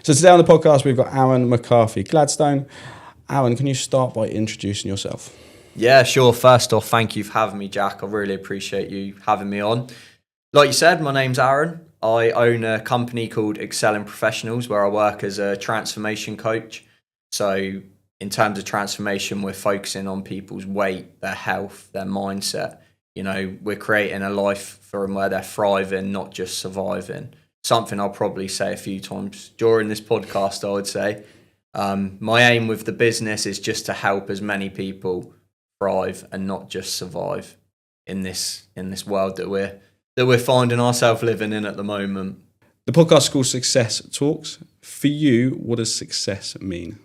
So today on the podcast, we've got Arron McCarthy-Gladstone. Arron, can you start by introducing yourself? Yeah, sure. First off, thank you for having me, Jack. I really appreciate you having me on. Like you said, my name's Arron. I own a company called Excelling Professionals where I work as a transformation coach. So in terms of transformation, we're focusing on people's weight, their health, their mindset. You know, we're creating a life for them where they're thriving, not just surviving. Something I'll probably say a few times during this podcast, I would say. My aim with the business is just to help as many people thrive and not just survive in this world that we're finding ourselves living in at the moment. The podcast is called Success Talks. For you, what does success mean?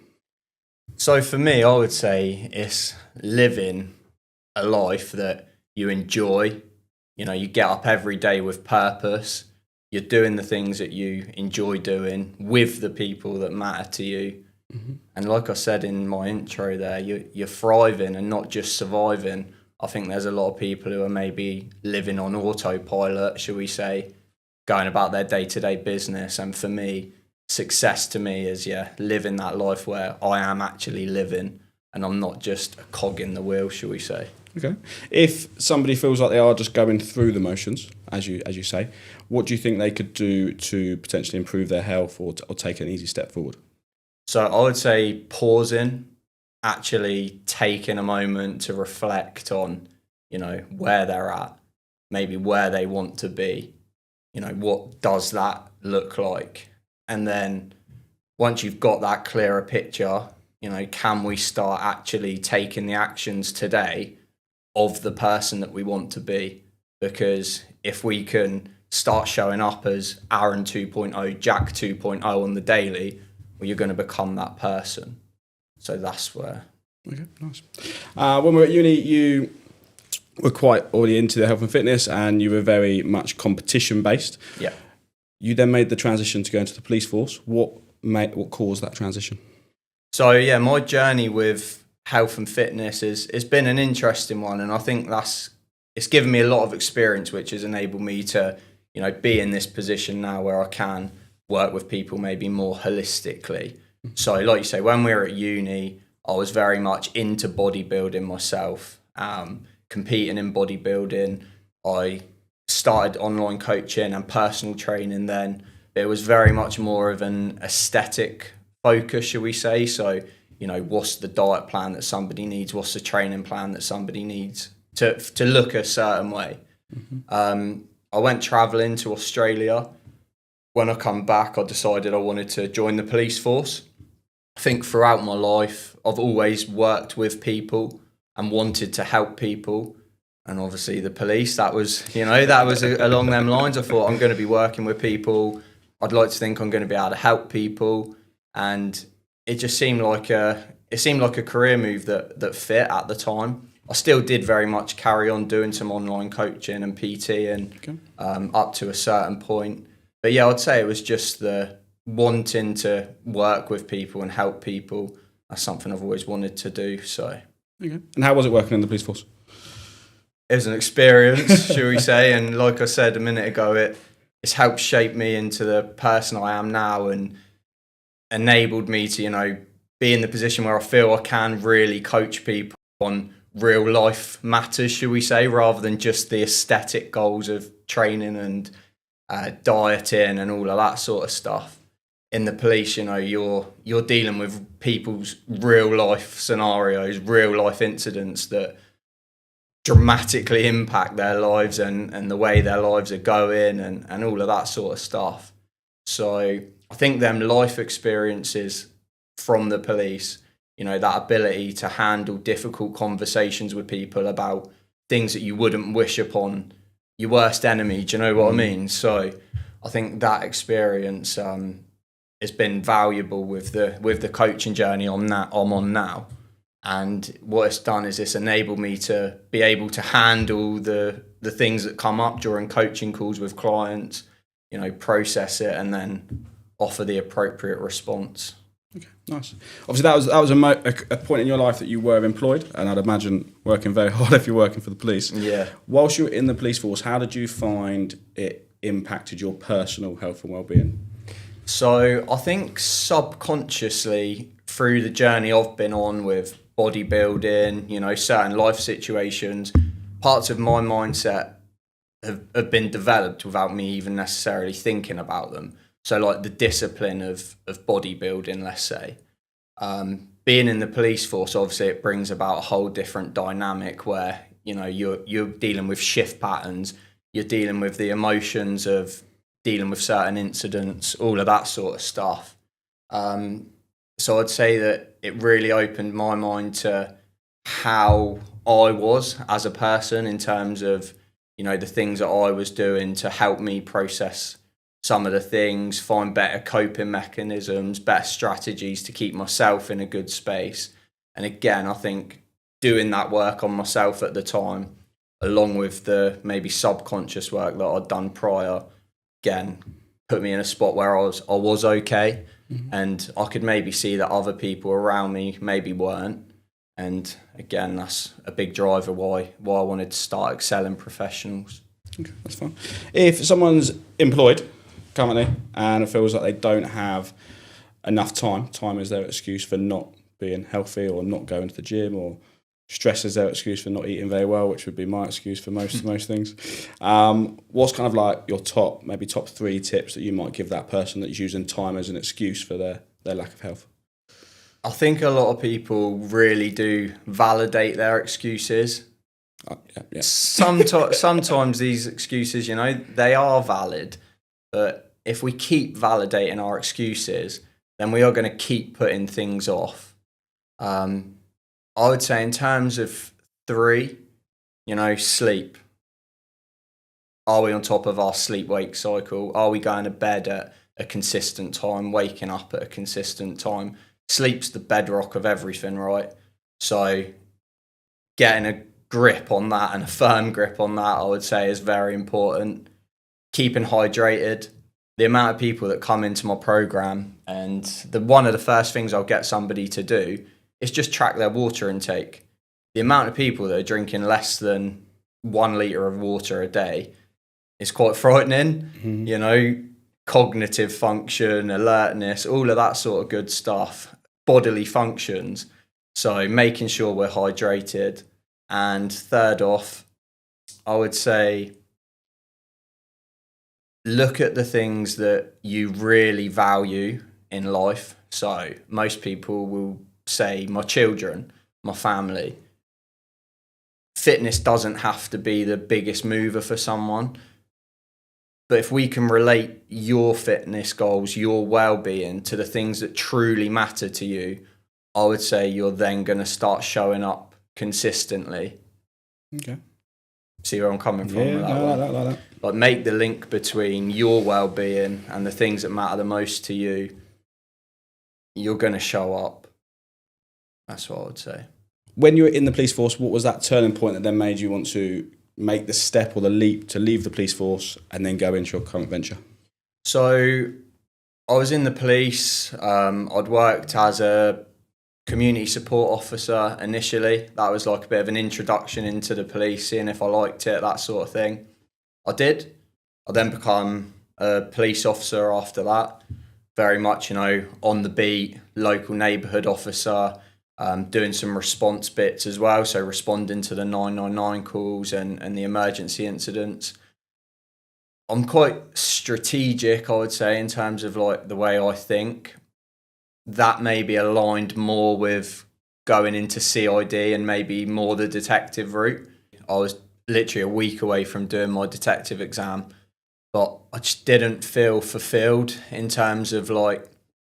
So for me, I would say it's living a life that you enjoy. You know, you get up every day with purpose. You're doing the things that you enjoy doing with the people that matter to you. Mm-hmm. And like I said in my intro there, you're thriving and not just surviving. I think there's a lot of people who are maybe living on autopilot, shall we say, going about their day-to-day business. And for me, success to me is, living that life where I am actually living and I'm not just a cog in the wheel, shall we say. Okay. If somebody feels like they are just going through the motions, as you say, what do you think they could do to potentially improve their health or take an easy step forward? So I would say pausing, actually taking a moment to reflect on, you know, where they're at, maybe where they want to be, you know, what does that look like? And then once you've got that clearer picture, you know, can we start actually taking the actions today of the person that we want to be? Because if we can start showing up as Arron 2.0, Jack 2.0 on the daily, well, you're going to become that person. So that's where. Okay, nice. When we were at uni, you were quite already into the health and fitness and you were very much competition based. Yeah. You then made the transition to go into the police force. What caused that transition? So, my journey with health and fitness it's been an interesting one. And I think it's given me a lot of experience, which has enabled me to, you know, be in this position now where I can work with people maybe more holistically. So like you say, when we were at uni, I was very much into bodybuilding myself, competing in bodybuilding. I started online coaching and personal training then. It was very much more of an aesthetic focus, shall we say. So, you know, what's the diet plan that somebody needs? What's the training plan that somebody needs to look a certain way? Mm-hmm. I went travelling to Australia. When I come back, I decided I wanted to join the police force. I think throughout my life, I've always worked with people and wanted to help people. And obviously the police, that was along them lines. I thought I'm going to be working with people. I'd like to think I'm going to be able to help people. And it just seemed like a career move that fit at the time. I still did very much carry on doing some online coaching and PT and up to a certain point. But yeah, I'd say it was just the wanting to work with people and help people. That's something I've always wanted to do. So, okay. And how was it working in the police force? It was an experience, shall we say. And like I said a minute ago, it's helped shape me into the person I am now and enabled me to, you know, be in the position where I feel I can really coach people on real life matters, shall we say, rather than just the aesthetic goals of training and dieting and all of that sort of stuff. In the police, you know, you're dealing with people's real life scenarios, real life incidents that dramatically impact their lives and the way their lives are going and all of that sort of stuff. So I think them life experiences from the police, you know, that ability to handle difficult conversations with people about things that you wouldn't wish upon your worst enemy, do you know what I mean? So I think that experience has been valuable with the coaching journey I'm on now. And what it's done is it's enabled me to be able to handle the things that come up during coaching calls with clients, you know, process it and then offer the appropriate response. Okay, nice. Obviously, that was a point in your life that you were employed, and I'd imagine working very hard if you're working for the police. Yeah. Whilst you were in the police force, how did you find it impacted your personal health and well-being? So I think subconsciously through the journey I've been on with bodybuilding, certain life situations, parts of my mindset have been developed without me even necessarily thinking about them. So like the discipline of bodybuilding, let's say. Being in the police force, obviously it brings about a whole different dynamic where, you're dealing with shift patterns, you're dealing with the emotions of dealing with certain incidents, all of that sort of stuff. So I'd say that it really opened my mind to how I was as a person in terms of, the things that I was doing to help me process some of the things, find better coping mechanisms, better strategies to keep myself in a good space. And again, I think doing that work on myself at the time, along with the maybe subconscious work that I'd done prior, again, put me in a spot where I was okay, and I could maybe see that other people around me maybe weren't. And again, that's a big driver why I wanted to start excelling professionals. Okay, that's fine. If someone's employed currently and it feels like they don't have enough time is their excuse for not being healthy or not going to the gym, or stress is their excuse for not eating very well, which would be my excuse for most things. What's kind of like your top 3 tips that you might give that person that's using time as an excuse for their lack of health? I think a lot of people really do validate their excuses. Yeah. Sometimes these excuses, they are valid, but if we keep validating our excuses, then we are going to keep putting things off. I would say in terms of 3, sleep. Are we on top of our sleep-wake cycle? Are we going to bed at a consistent time, waking up at a consistent time? Sleep's the bedrock of everything, right? So getting a grip on that, and a firm grip on that, I would say is very important. Keeping hydrated. The amount of people that come into my program, and one of the first things I'll get somebody to do is just track their water intake. The amount of people that are drinking less than 1 litre of water a day is quite frightening. Mm-hmm. Cognitive function, alertness, all of that sort of good stuff, bodily functions. So making sure we're hydrated. And third off, I would say look at the things that you really value in life. So most people will say my children, my family. Fitness doesn't have to be the biggest mover for someone. But if we can relate your fitness goals, your well-being to the things that truly matter to you, I would say you're then going to start showing up consistently. Okay. See where I'm coming from? Yeah, like that. Like make the link between your well-being and the things that matter the most to you. You're going to show up. That's what I would say. When you were in the police force, what was that turning point that then made you want to make the step or the leap to leave the police force and then go into your current venture? So I was in the police. I'd worked as a community support officer initially. That was like a bit of an introduction into the police, seeing if I liked it, that sort of thing. I did. I then become a police officer after that. Very much, on the beat, local neighbourhood officer, doing some response bits as well. So responding to the 999 calls and the emergency incidents. I'm quite strategic, I would say, in terms of like the way I think. That maybe aligned more with going into CID and maybe more the detective route. I was literally a week away from doing my detective exam, but I just didn't feel fulfilled in terms of like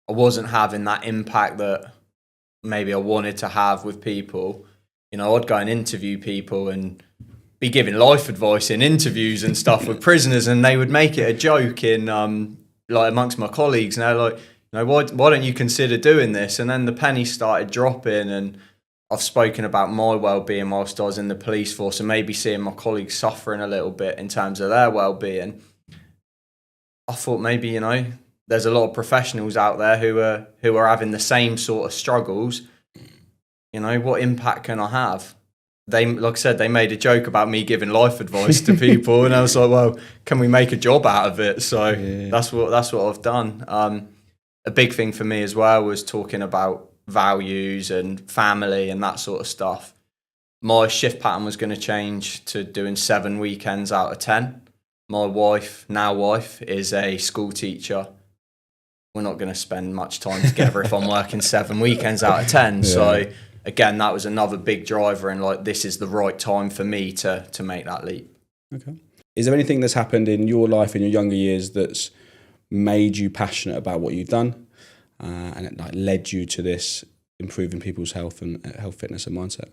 I wasn't having that impact that maybe I wanted to have with people. I'd go and interview people and be giving life advice in interviews and stuff with prisoners, and they would make it a joke in like amongst my colleagues, and they're like, why don't you consider doing this? And then the penny started dropping, and I've spoken about my well-being whilst I was in the police force, and maybe seeing my colleagues suffering a little bit in terms of their well-being. I thought maybe, there's a lot of professionals out there who are having the same sort of struggles. What impact can I have? like I said, they made a joke about me giving life advice to people, and I was like, well, can we make a job out of it? So that's what I've done. A big thing for me as well was talking about values and family and that sort of stuff. My shift pattern was going to change to doing 7 weekends out of 10. My wife is a school teacher. We're not going to spend much time together if I'm working 7 weekends out of 10. Yeah. So again, that was another big driver, and like, this is the right time for me to make that leap. Okay. Is there anything that's happened in your life in your younger years that's made you passionate about what you've done, and it like led you to this improving people's health and health, fitness and mindset?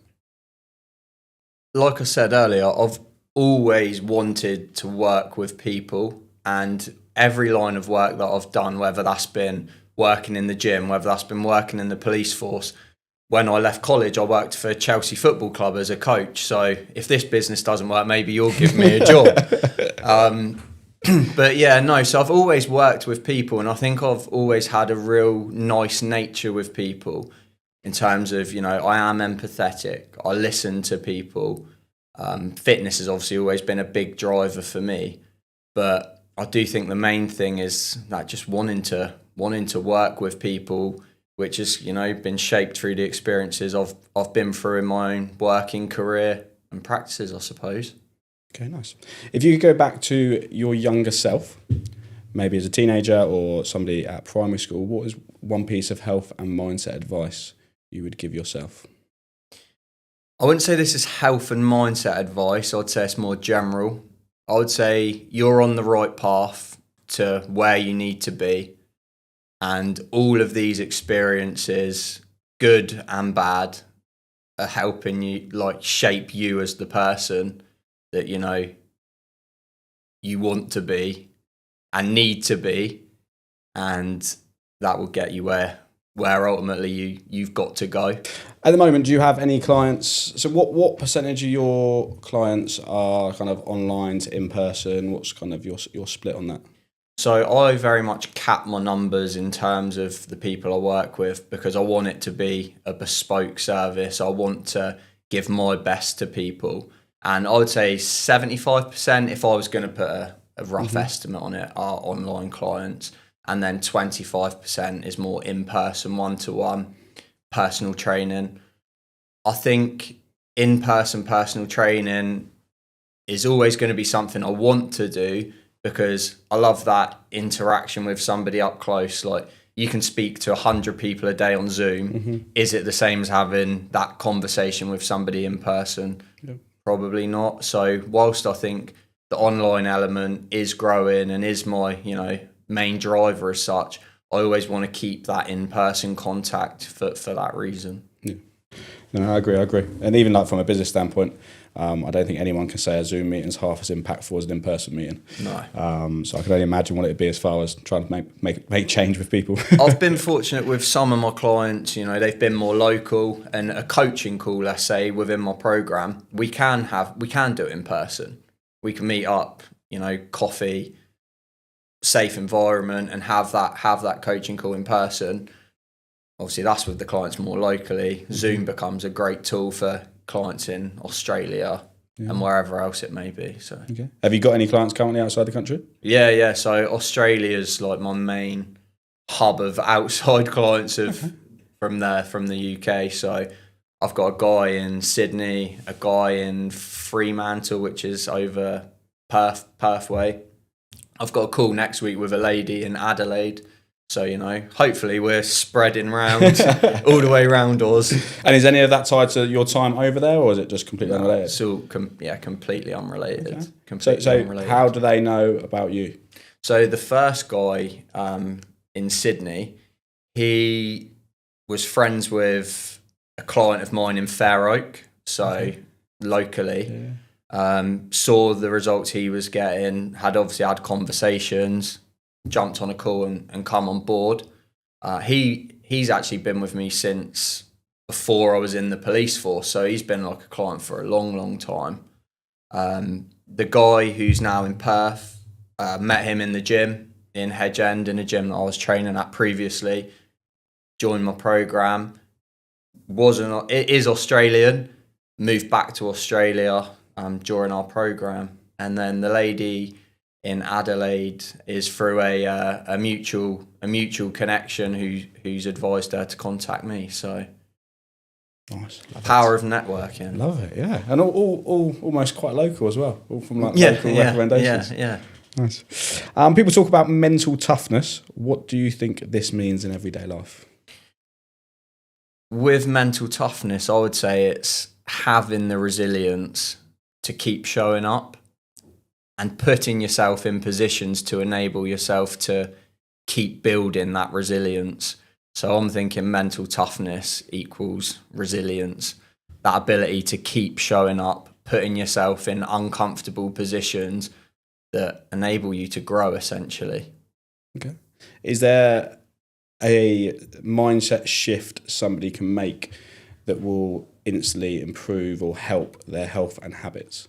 Like I said earlier, I've always wanted to work with people, and every line of work that I've done, whether that's been working in the gym, whether that's been working in the police force. When I left college, I worked for Chelsea Football Club as a coach. So if this business doesn't work, maybe you'll give me a job. But yeah, no, so I've always worked with people, and I think I've always had a real nice nature with people in terms of, I am empathetic. I listen to people. Fitness has obviously always been a big driver for me, but I do think the main thing is that just wanting to work with people, which has, been shaped through the experiences I've been through in my own working career and practices, I suppose. Okay, nice. If you could go back to your younger self, maybe as a teenager or somebody at primary school, what is one piece of health and mindset advice you would give yourself? I wouldn't say this is health and mindset advice. I'd say it's more general. I would say you're on the right path to where you need to be. And all of these experiences, good and bad, are helping you shape you as the person that, you want to be and need to be. And that will get you where ultimately you've got to go. At the moment, do you have any clients? So what percentage of your clients are kind of online to in person? What's kind of your split on that? So I very much cap my numbers in terms of the people I work with, because I want it to be a bespoke service. I want to give my best to people. And I would say 75%, if I was going to put a rough estimate on it, are online clients. And then 25% is more in-person, one-to-one, personal training. I think in-person personal training is always going to be something I want to do, because I love that interaction with somebody up close. Like, you can speak to 100 people a day on Zoom. Mm-hmm. Is it the same as having that conversation with somebody in person? Yeah. Probably not. So whilst I think the online element is growing and is my, main driver as such, I always want to keep that in-person contact for that reason. Yeah. No, I agree. And even like from a business standpoint, I don't think anyone can say a Zoom meeting is half as impactful as an in-person meeting. No. So I can only imagine what it'd be as far as trying to make change with people. I've been fortunate with some of my clients, they've been more local, and a coaching call, let's say, within my program, we can do it in person. We can meet up, coffee, safe environment, and have that coaching call in person. Obviously, that's with the clients more locally. Mm-hmm. Zoom becomes a great tool for clients in Australia and wherever else it may be. So, okay. Have you got any clients currently outside the country? Yeah. So Australia's like my main hub of outside clients from the UK. So I've got a guy in Sydney, a guy in Fremantle, which is over Perth way. I've got a call next week with a lady in Adelaide. So, hopefully we're spreading round all the way around us. And is any of that tied to your time over there, or is it just completely unrelated? It's all completely unrelated. Okay. Completely unrelated. How do they know about you? So the first guy in Sydney, he was friends with a client of mine in Fair Oak, so locally. Yeah. Saw the results he was getting, had conversations, jumped on a call and come on board. He's actually been with me since before I was in the police force, so he's been like a client for a long, long time. The guy who's now in Perth, met him in the gym in Hedge End, in a gym that I was training at previously, joined my program. It is Australian, moved back to Australia during our program, and then the lady in Adelaide is through a mutual connection who's advised her to contact me. So nice. Power of networking. Love it, yeah. And all almost quite local as well. All from like local recommendations. Yeah. Nice. People talk about mental toughness. What do you think this means in everyday life? With mental toughness, I would say it's having the resilience to keep showing up and putting yourself in positions to enable yourself to keep building that resilience. So I'm thinking mental toughness equals resilience, that ability to keep showing up, putting yourself in uncomfortable positions that enable you to grow, essentially. Okay. Is there a mindset shift somebody can make that will instantly improve or help their health and habits?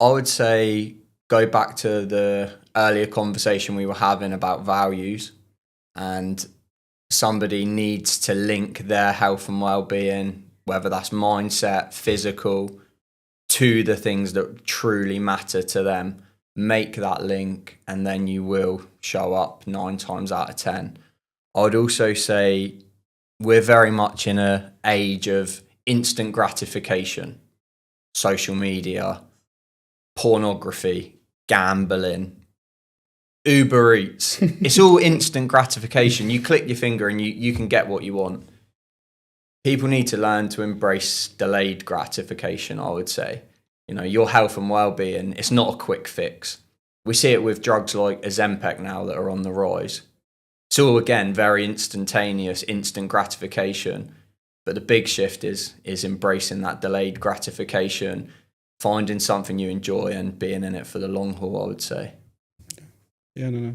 I would say go back to the earlier conversation we were having about values, and somebody needs to link their health and well-being, whether that's mindset, physical, to the things that truly matter to them. Make that link, and then you will show up 9 times out of 10. I would also say we're very much in an age of instant gratification, social media, pornography, gambling, Uber Eats. It's all instant gratification. You click your finger and you can get what you want. People need to learn to embrace delayed gratification, I would say. You know, your health and well-being, it's not a quick fix. We see it with drugs like Ozempic now that are on the rise. It's all, again, very instantaneous, instant gratification. But the big shift is embracing that delayed gratification, finding something you enjoy and being in it for the long haul, I would say. Yeah, no.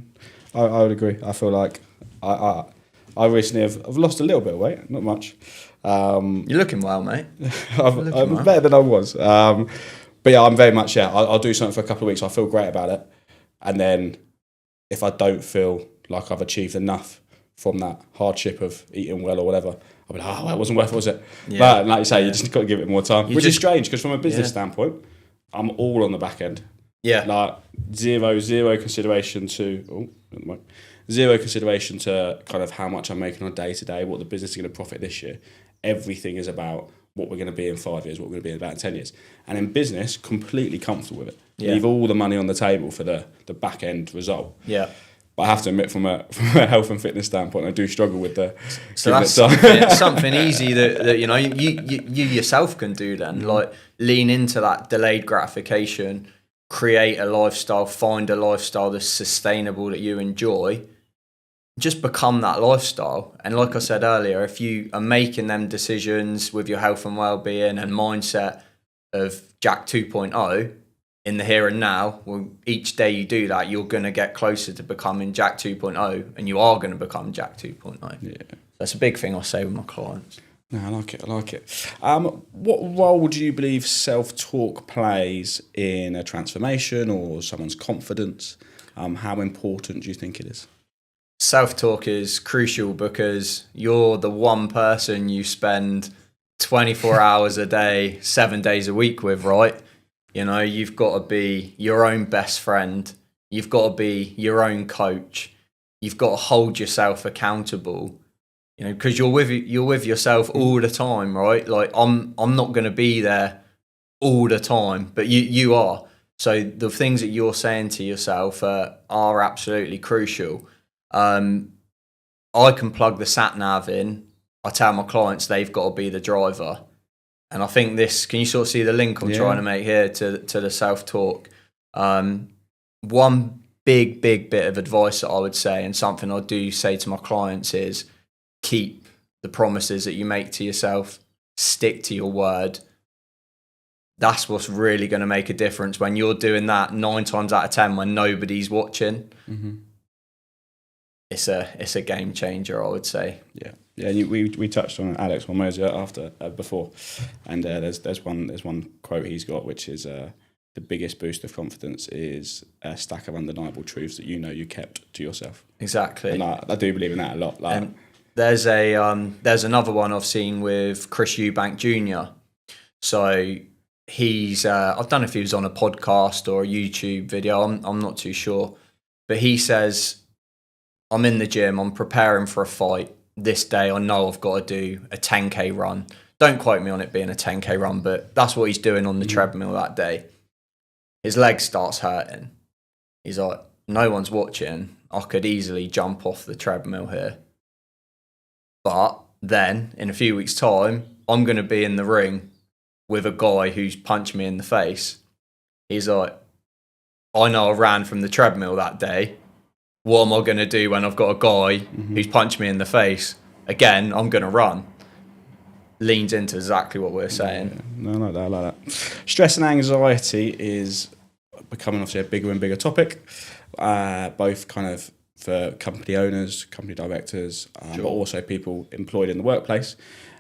I would agree. I feel like I recently have lost a little bit of weight, not much. You're looking well, mate. I'm better than I was. But yeah, I'm very much, I'll do something for a couple of weeks. I feel great about it. And then if I don't feel like I've achieved enough from that hardship of eating well or whatever, I'll be like, oh, that wasn't worth it, was it? Yeah. But like you say, you just got to give it more time. Which is strange, because from a business standpoint, I'm all on the back end. Yeah. Like zero consideration to kind of how much I'm making on a day to day, what the business is going to profit this year. Everything is about what we're going to be in 5 years, what we're going to be in about 10 years. And in business, completely comfortable with it. Yeah. Leave all the money on the table for the back end result. Yeah. But I have to admit, from a health and fitness standpoint, I do struggle with the. So that's something easy that you know you yourself can do then. Like lean into that delayed gratification, create a lifestyle, find a lifestyle that's sustainable that you enjoy. Just become that lifestyle. And like I said earlier, if you are making them decisions with your health and well-being and mindset of Jack 2.0 in the here and now, well, each day you do that, you're going to get closer to becoming Jack 2.0, and you are going to become Jack 2.0. Yeah. That's a big thing I say with my clients. No, I like it. What role do you believe self-talk plays in a transformation or someone's confidence? How important do you think it is? Self-talk is crucial because you're the one person you spend 24 hours a day, 7 days a week with, right? You know, you've got to be your own best friend. You've got to be your own coach. You've got to hold yourself accountable, you know, because you're with yourself all the time, right? Like I'm not going to be there all the time, but you are. So the things that you're saying to yourself are absolutely crucial. I can plug the sat nav in. I tell my clients they've got to be the driver. And I think this, can you sort of see the link I'm trying to make here to the self-talk? One big bit of advice that I would say, and something I do say to my clients, is keep the promises that you make to yourself. Stick to your word. That's what's really going to make a difference when you're doing that 9 times out of 10 when nobody's watching. Mm-hmm. It's a game changer, I would say. Yeah. And we touched on Alex Hormozi before, and there's one quote he's got, which is the biggest boost of confidence is a stack of undeniable truths that you kept to yourself. Exactly. And I do believe in that a lot. Like, there's another one I've seen with Chris Eubank Jr. So he's I don't know if he was on a podcast or a YouTube video. I'm not too sure, but he says, I'm in the gym, I'm preparing for a fight. This day I know I've got to do a 10k run. Don't quote me on it being a 10k run, but that's what he's doing on the treadmill that day. His leg starts hurting. He's like, no one's watching. I could easily jump off the treadmill here. But then in a few weeks' time, I'm going to be in the ring with a guy who's punched me in the face. He's like, I know I ran from the treadmill that day. What am I going to do when I've got a guy who's punched me in the face? Again, I'm going to run. Leans into exactly what we're saying. Yeah, no, I like that. Stress and anxiety is becoming obviously a bigger and bigger topic, both kind of for company owners, company directors, but also people employed in the workplace.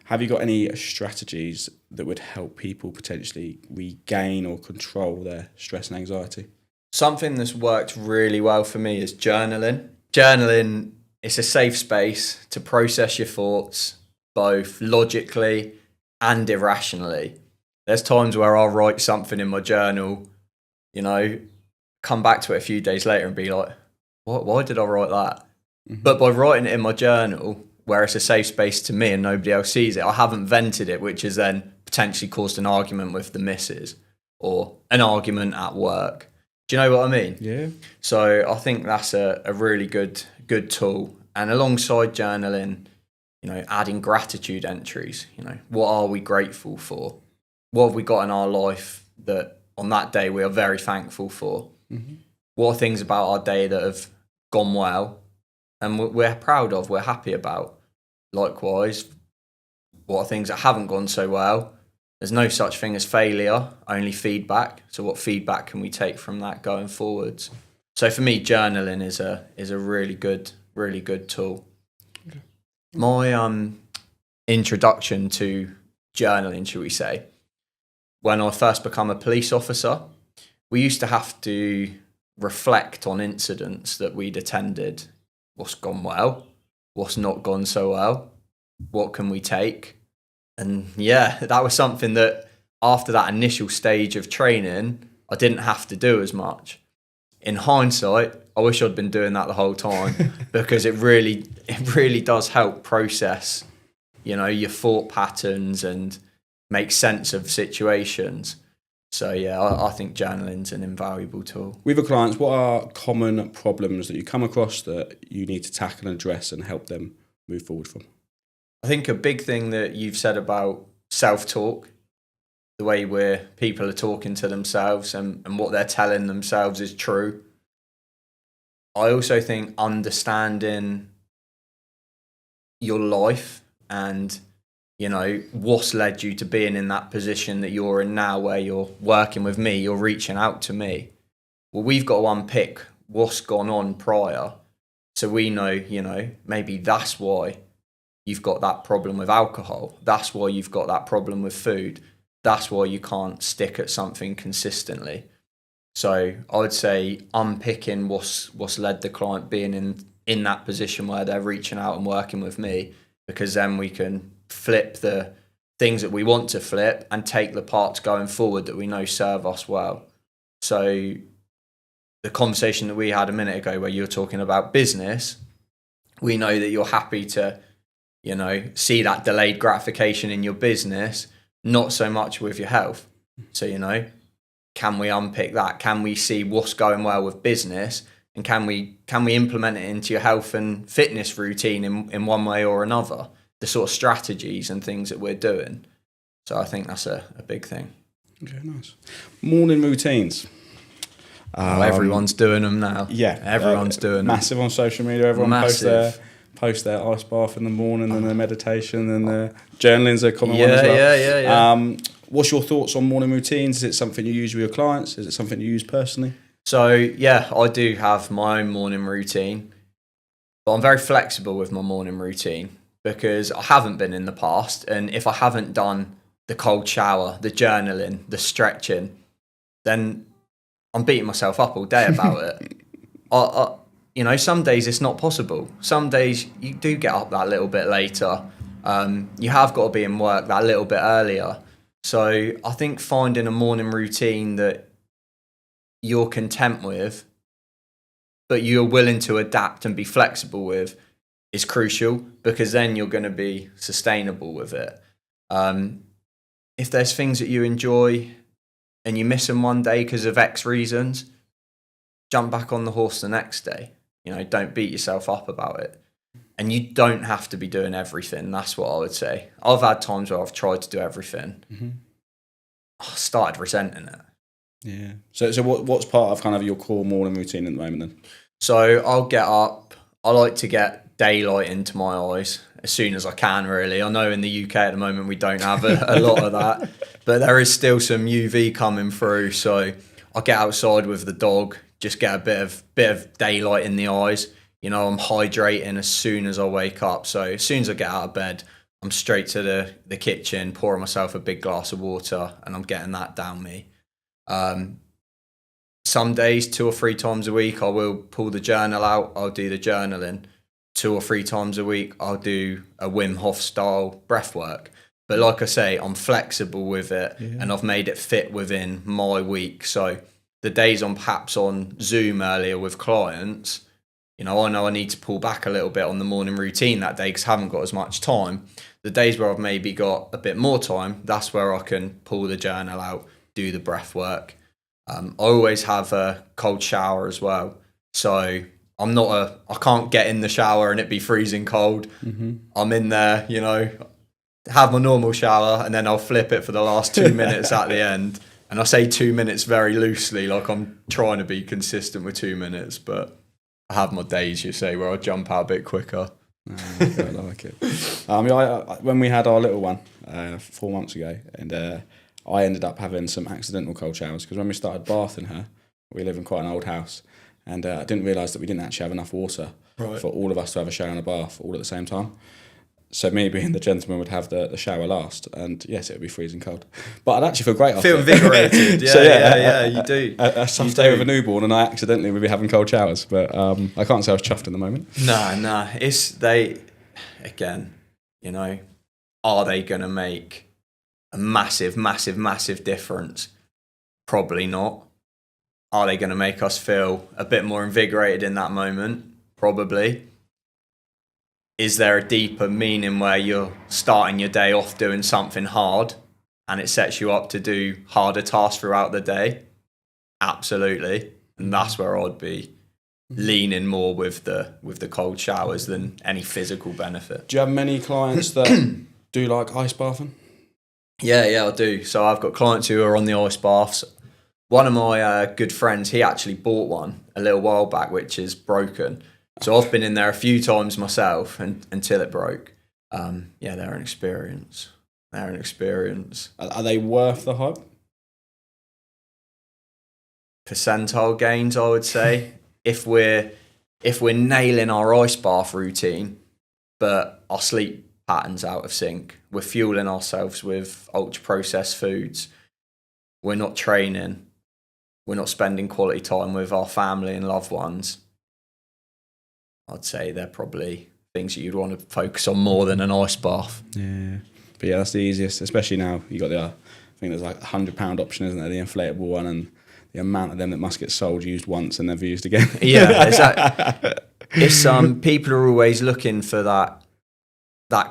Have you got any strategies that would help people potentially regain or control their stress and anxiety? Something that's worked really well for me is journaling. Journaling is a safe space to process your thoughts, both logically and irrationally. There's times where I'll write something in my journal, come back to it a few days later and be like, why did I write that? But by writing it in my journal, where it's a safe space to me and nobody else sees it, I haven't vented it, which has then potentially caused an argument with the missus or an argument at work. Do you know what I mean? Yeah. So I think that's a really good tool. And alongside journaling, adding gratitude entries. What are we grateful for? What have we got in our life that on that day we are very thankful for? What are things about our day that have gone well and we're proud of, we're happy about? Likewise, what are things that haven't gone so well? There's no such thing as failure, only feedback. So what feedback can we take from that going forwards? So for me, journaling is a really good tool. Okay. My introduction to journaling, shall we say, when I first become a police officer, we used to have to reflect on incidents that we'd attended. What's gone well? What's not gone so well? What can we take? And yeah, that was something that after that initial stage of training, I didn't have to do as much. In hindsight, I wish I'd been doing that the whole time because it really does help process, your thought patterns and make sense of situations. So yeah, I think journaling's an invaluable tool. With your clients, what are common problems that you come across that you need to tackle and address and help them move forward from? I think a big thing that you've said about self-talk, the way where people are talking to themselves and what they're telling themselves is true. I also think understanding your life and, what's led you to being in that position that you're in now where you're working with me, you're reaching out to me. Well, we've got to unpick what's gone on prior so we know, maybe that's why you've got that problem with alcohol. That's why you've got that problem with food. That's why you can't stick at something consistently. So I would say unpicking what's led the client being in that position where they're reaching out and working with me, because then we can flip the things that we want to flip and take the parts going forward that we know serve us well. So the conversation that we had a minute ago where you were talking about business, we know that you're happy to see that delayed gratification in your business, not so much with your health. So, can we unpick that? Can we see what's going well with business? And can we implement it into your health and fitness routine in one way or another? The sort of strategies and things that we're doing. So I think that's a big thing. Okay, nice. Morning routines. Everyone's doing them now. Yeah. Everyone's doing them. Massive on social media. Everyone post their ice bath in the morning and their meditation and their journaling's a common one as well. Yeah. What's your thoughts on morning routines? Is it something you use with your clients? Is it something you use personally? So yeah, I do have my own morning routine, but I'm very flexible with my morning routine because I haven't been in the past. And if I haven't done the cold shower, the journaling, the stretching, then I'm beating myself up all day about it. Some days it's not possible. Some days you do get up that little bit later. You have got to be in work that little bit earlier. So I think finding a morning routine that you're content with, but you're willing to adapt and be flexible with, is crucial, because then you're going to be sustainable with it. If there's things that you enjoy and you miss them one day because of X reasons, jump back on the horse the next day. Don't beat yourself up about it. And you don't have to be doing everything. That's what I would say. I've had times where I've tried to do everything. Mm-hmm. I started resenting it. Yeah. So what's part of kind of your core morning routine at the moment then? So I'll get up. I like to get daylight into my eyes as soon as I can, really. I know in the UK at the moment we don't have a lot of that, but there is still some UV coming through. So I get outside with the dog, just get a bit of daylight in the eyes. I'm hydrating as soon as I wake up. So as soon as I get out of bed, I'm straight to the kitchen, pouring myself a big glass of water, and I'm getting that down me. Some days, 2 or 3 times a week, I will pull the journal out. I'll do the journaling. 2 or 3 times a week, I'll do a Wim Hof style breath work. But like I say, I'm flexible with it, and I've made it fit within my week. So the days I'm perhaps on Zoom earlier with clients, I know I need to pull back a little bit on the morning routine that day because I haven't got as much time. The days where I've maybe got a bit more time, that's where I can pull the journal out, do the breath work. I always have a cold shower as well. So I can't get in the shower and it be freezing cold. Mm-hmm. I'm in there, have my normal shower, and then I'll flip it for the last 2 minutes at the end. And I say 2 minutes very loosely, like I'm trying to be consistent with 2 minutes, but I have my days, you say, where I jump out a bit quicker. I like it. When we had our little one 4 months ago, and I ended up having some accidental cold showers because when we started bathing her, we live in quite an old house, and I didn't realise that we didn't actually have enough water for all of us to have a shower and a bath all at the same time. So me being the gentleman would have the shower last, and yes, it would be freezing cold. But I'd actually feel great after. Feel invigorated, yeah, you do. A soft day with a newborn, and I accidentally would be having cold showers. But I can't say I was chuffed in the moment. No, are they going to make a massive, massive, massive difference? Probably not. Are they going to make us feel a bit more invigorated in that moment? Probably. Is there a deeper meaning where you're starting your day off doing something hard and it sets you up to do harder tasks throughout the day? Absolutely. And that's where I'd be leaning more with the cold showers than any physical benefit. Do you have many clients that do like ice bathing? Yeah, I do. So I've got clients who are on the ice baths. One of my good friends, he actually bought one a little while back, which is broken. So I've been in there a few times myself until it broke. They're an experience. Are they worth the hype? Percentile gains, I would say. If we're nailing our ice bath routine, but our sleep patterns out of sync, we're fueling ourselves with ultra processed foods, we're not training, we're not spending quality time with our family and loved ones, I'd say they're probably things that you'd want to focus on more than an ice bath. Yeah. But yeah, that's the easiest, especially now. You got I think there's like £100 option, isn't there? The inflatable one, and the amount of them that must get sold, used once and never used again. Yeah, exactly. It's people are always looking for that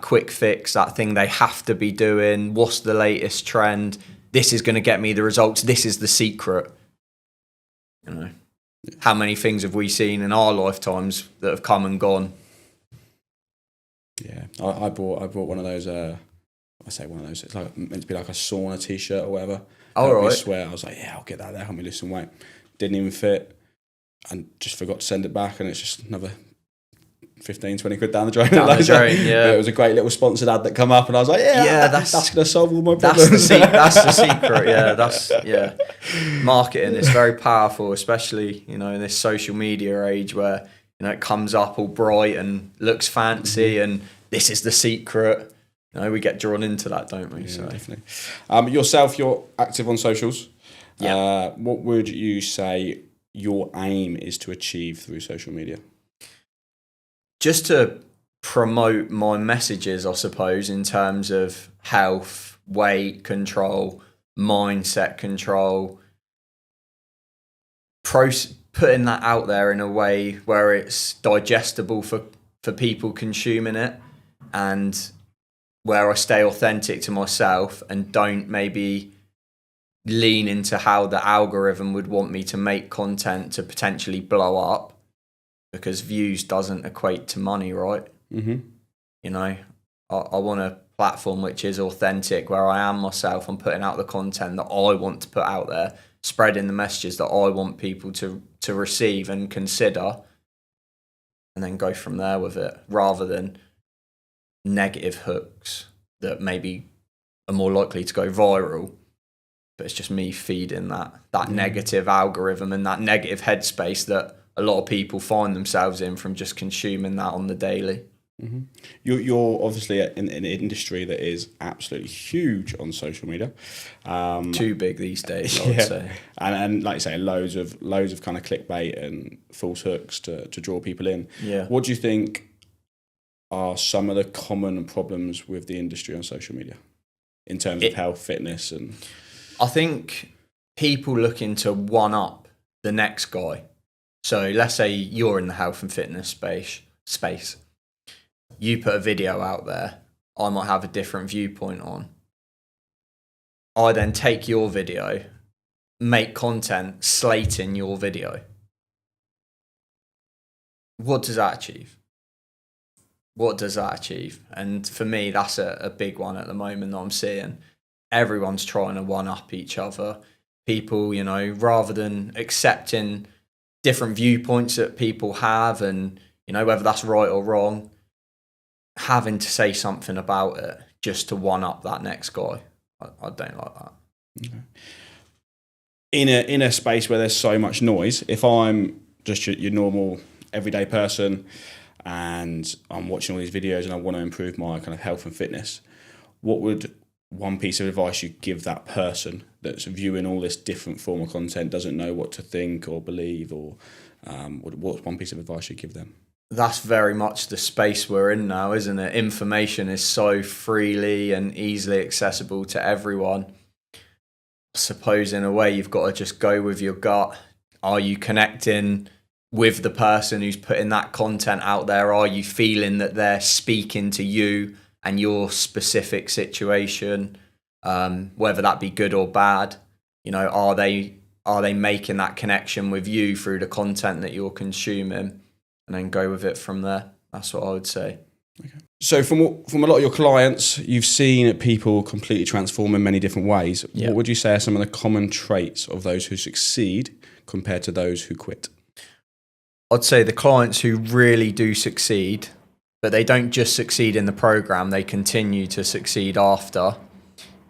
quick fix, that thing they have to be doing. What's the latest trend? This is going to get me the results. This is the secret. How many things have we seen in our lifetimes that have come and gone? Yeah, I bought one of those. I say one of those. It's like meant to be like a sauna t-shirt or whatever. Oh, right. I swear, I was like, yeah, I'll get that. There, help me lose some weight. Didn't even fit, and just forgot to send it back, and it's just another 15, 20 quid down the drain. Yeah. It was a great little sponsored ad that come up, and I was like, that's going to solve all my problems. That's the secret. Yeah, marketing is very powerful, especially in this social media age where it comes up all bright and looks fancy, and this is the secret. We get drawn into that, don't we? Yeah, so definitely. Yourself, you're active on socials. Yeah. What would you say your aim is to achieve through social media? Just to promote my messages, I suppose, in terms of health, weight control, mindset control, putting that out there in a way where it's digestible for people consuming it, and where I stay authentic to myself and don't maybe lean into how the algorithm would want me to make content to potentially blow up, because views doesn't equate to money, right? Mm-hmm. You know, I want a platform which is authentic, where I am myself. I'm putting out the content that I want to put out there, spreading the messages that I want people to receive and consider, and then go from there with it, rather than negative hooks that maybe are more likely to go viral. But it's just me feeding that negative algorithm and that negative headspace that a lot of people find themselves in from just consuming that on the daily. Mm-hmm. You're obviously in an industry that is absolutely huge on social media. Too big these days, I would say. And like you say, loads of kind of clickbait and false hooks to draw people in. Yeah. What do you think are some of the common problems with the industry on social media in terms of health, fitness, and? I think people looking to one up the next guy. So let's say you're in the health and fitness space. You put a video out there, I might have a different viewpoint on. I then take your video, make content slating your video. What does that achieve? And for me, that's a big one at the moment that I'm seeing. Everyone's trying to one up each other. People, you know, rather than accepting different viewpoints that people have, and, you know, whether that's right or wrong, having to say something about it just to one up that next guy. I don't like that. Okay. In a space where there's so much noise, if I'm just your normal everyday person and I'm watching all these videos and I want to improve my kind of health and fitness, what would one piece of advice you give that person that's viewing all this different form of content, doesn't know what to think or believe, or what's one piece of advice you give them? That's very much the space we're in now, isn't it? Information is so freely and easily accessible to everyone. I suppose in a way you've got to just go with your gut. Are you connecting with the person who's putting that content out there? Are you feeling that they're speaking to you and your specific situation, whether that be good or bad? You know, are they making that connection with you through the content that you're consuming? And then go with it from there. That's what I would say. Okay. So from a lot of your clients, you've seen people completely transform in many different ways. Yeah. What would you say are some of the common traits of those who succeed compared to those who quit? I'd say the clients who really do succeed, but they don't just succeed in the program, they continue to succeed after,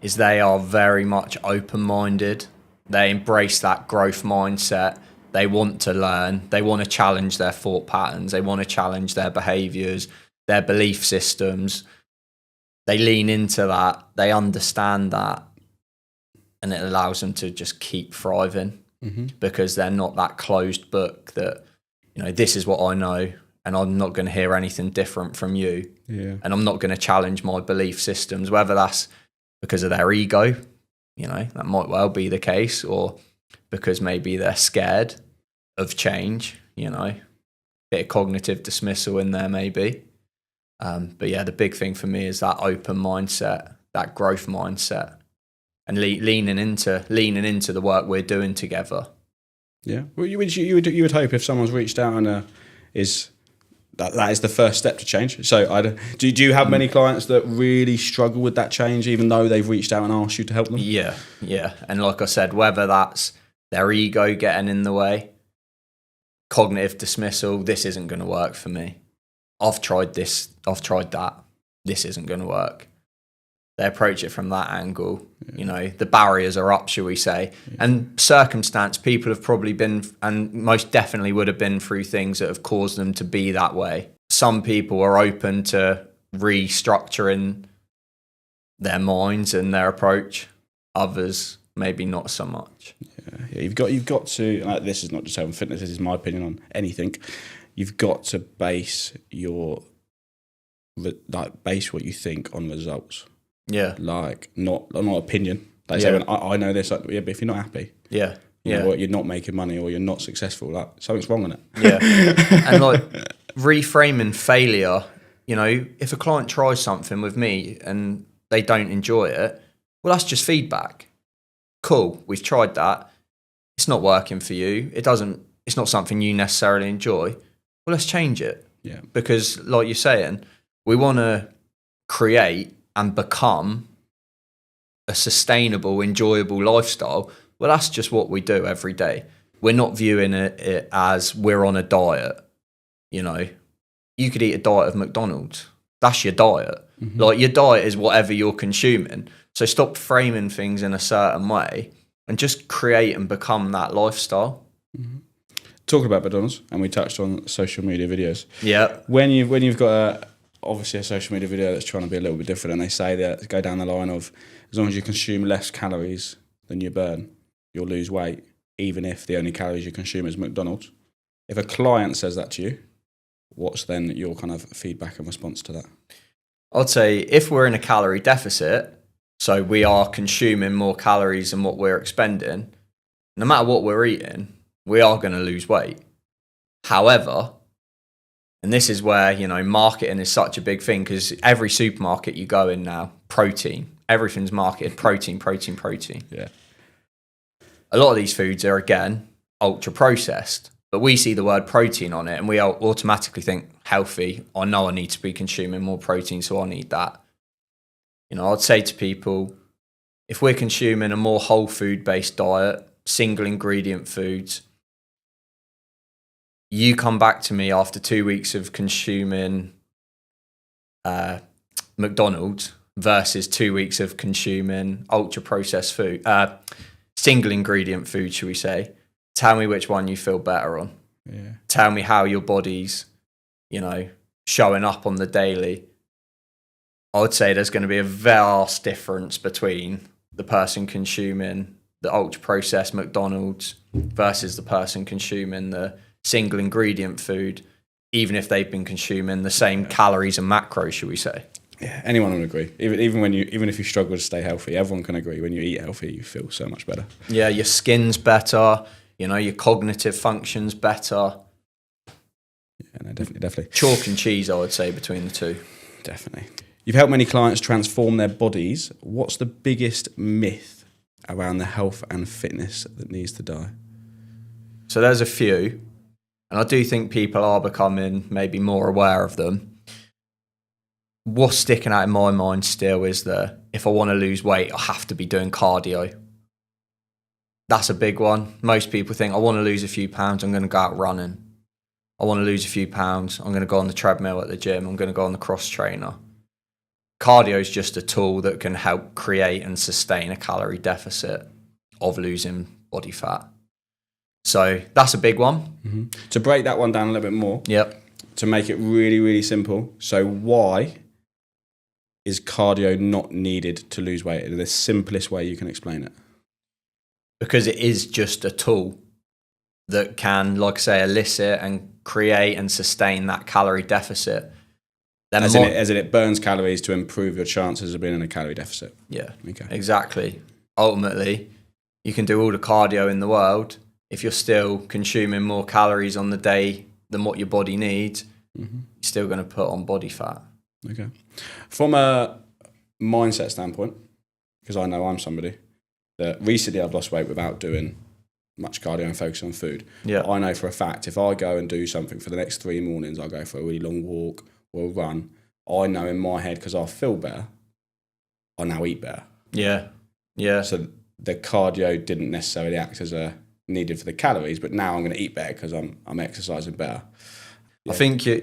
is they are very much open-minded. They embrace that growth mindset. They want to learn. They want to challenge their thought patterns. They want to challenge their behaviors, their belief systems. They lean into that. They understand that. And it allows them to just keep thriving, because they're not that closed book that, you know, this is what I know and I'm not going to hear anything different from you. Yeah. And I'm not going to challenge my belief systems, whether that's because of their ego, you know, that might well be the case, or because maybe they're scared of change, you know, bit of cognitive dismissal in there maybe. But yeah, the big thing for me is that open mindset, that growth mindset, and leaning into the work we're doing together. Yeah, well, you would hope if someone's reached out and that is the first step to change. So do you have many clients that really struggle with that change, even though they've reached out and asked you to help them? Yeah, and like I said, whether that's their ego getting in the way, cognitive dismissal, this isn't going to work for me. I've tried this, I've tried that, this isn't going to work. They approach it from that angle. Yeah. You know, the barriers are up, shall we say. Yeah. And circumstance, people have probably been, and most definitely would have been, through things that have caused them to be that way. Some people are open to restructuring their minds and their approach. Others, maybe not so much. Yeah, you've got to. This is not just health and fitness. This is my opinion on anything. You've got to base your like base what you think on results. Yeah. Like not opinion. Like say, when I know this, like, yeah, but if you're not happy, Yeah. you know what, you're not making money or you're not successful, like something's wrong on it. Yeah. And like reframing failure, you know, if a client tries something with me and they don't enjoy it, well, that's just feedback. Cool, we've tried that. It's not working for you. It's not something you necessarily enjoy. Well, let's change it. Yeah. Because like you're saying, we want to create and become a sustainable, enjoyable lifestyle. Well, that's just what we do every day. We're not viewing it as we're on a diet. You know, you could eat a diet of McDonald's. That's your diet. Mm-hmm. Like your diet is whatever you're consuming. So stop framing things in a certain way and just create and become that lifestyle. Mm-hmm. Talking about McDonald's, and we touched on social media videos. Yeah. When you've got obviously a social media video that's trying to be a little bit different, and they say that go down the line of as long as you consume less calories than you burn, you'll lose weight, even if the only calories you consume is McDonald's. If a client says that to you, what's then your kind of feedback and response to that? I'd say if we're in a calorie deficit, so we are consuming more calories than what we're expending, no matter what we're eating, we are going to lose weight. However, and this is where, you know, marketing is such a big thing, because every supermarket you go in now, protein, everything's marketed protein. Yeah. A lot of these foods are, again, ultra processed, but we see the word protein on it and we automatically think healthy. I know I need to be consuming more protein, so I need that. You know, I'd say to people, if we're consuming a more whole food based diet, single ingredient foods, you come back to me after 2 weeks of consuming McDonald's versus 2 weeks of consuming ultra processed food, single ingredient food, should we say. Tell me which one you feel better on. Yeah. Tell me how your body's, you know, showing up on the daily. I would say there's going to be a vast difference between the person consuming the ultra processed McDonald's versus the person consuming the single ingredient food, even if they've been consuming the same calories and macros, should we say? Yeah, anyone would agree. Even if you struggle to stay healthy, everyone can agree. When you eat healthy, you feel so much better. Yeah, your skin's better. You know, your cognitive function's better. Yeah, no, definitely. Chalk and cheese, I would say, between the two. Definitely. You've helped many clients transform their bodies. What's the biggest myth around the health and fitness that needs to die? So there's a few, and I do think people are becoming maybe more aware of them. What's sticking out in my mind still is that if I want to lose weight, I have to be doing cardio. That's a big one. Most people think, I want to lose a few pounds, I'm going to go out running. I want to lose a few pounds, I'm going to go on the treadmill at the gym, I'm going to go on the cross trainer. Cardio is just a tool that can help create and sustain a calorie deficit of losing body fat. So that's a big one. Mm-hmm. To break that one down a little bit more, to make it really, really simple. So why is cardio not needed to lose weight in the simplest way you can explain it? Because it is just a tool that can, like I say, elicit and create and sustain that calorie deficit. Then as in it burns calories to improve your chances of being in a calorie deficit. Yeah, okay. Exactly. Ultimately, you can do all the cardio in the world. If you're still consuming more calories on the day than what your body needs, you're still going to put on body fat. Okay. From a mindset standpoint, because I know I'm somebody that recently I've lost weight without doing much cardio and focus on food. Yeah. I know for a fact if I go and do something for the next 3 mornings, I'll go for a really long walk or a run, I know in my head, because I feel better, I now eat better. Yeah. Yeah. So the cardio didn't necessarily act as a needed for the calories, but now I'm going to eat better because I'm exercising better. Yeah. I think you're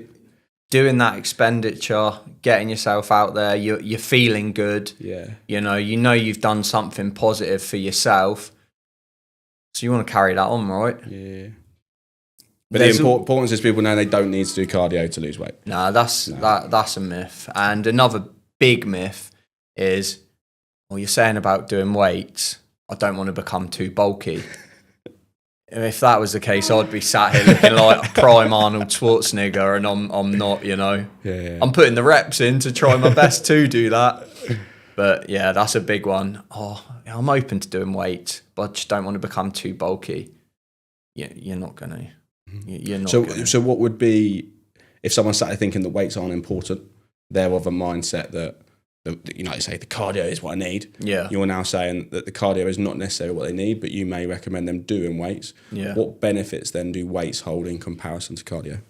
doing that expenditure, getting yourself out there, you're feeling good. Yeah. You know you've done something positive for yourself. So you want to carry that on, right? Yeah. But the importance is people know they don't need to do cardio to lose weight. No, that's a myth. And another big myth is, well, you're saying about doing weights, I don't want to become too bulky. If that was the case, I'd be sat here looking like a prime Arnold Schwarzenegger, and I'm not, Yeah. I'm putting the reps in to try my best to do that. But yeah, that's a big one. I'm open to doing weights, but I just don't want to become too bulky. You're not going to. You're not. So what would be, if someone started thinking that weights aren't important, they're of a mindset that you say the cardio is what I need. Yeah. You're now saying that the cardio is not necessarily what they need, but you may recommend them doing weights. Yeah. What benefits then do weights hold in comparison to cardio?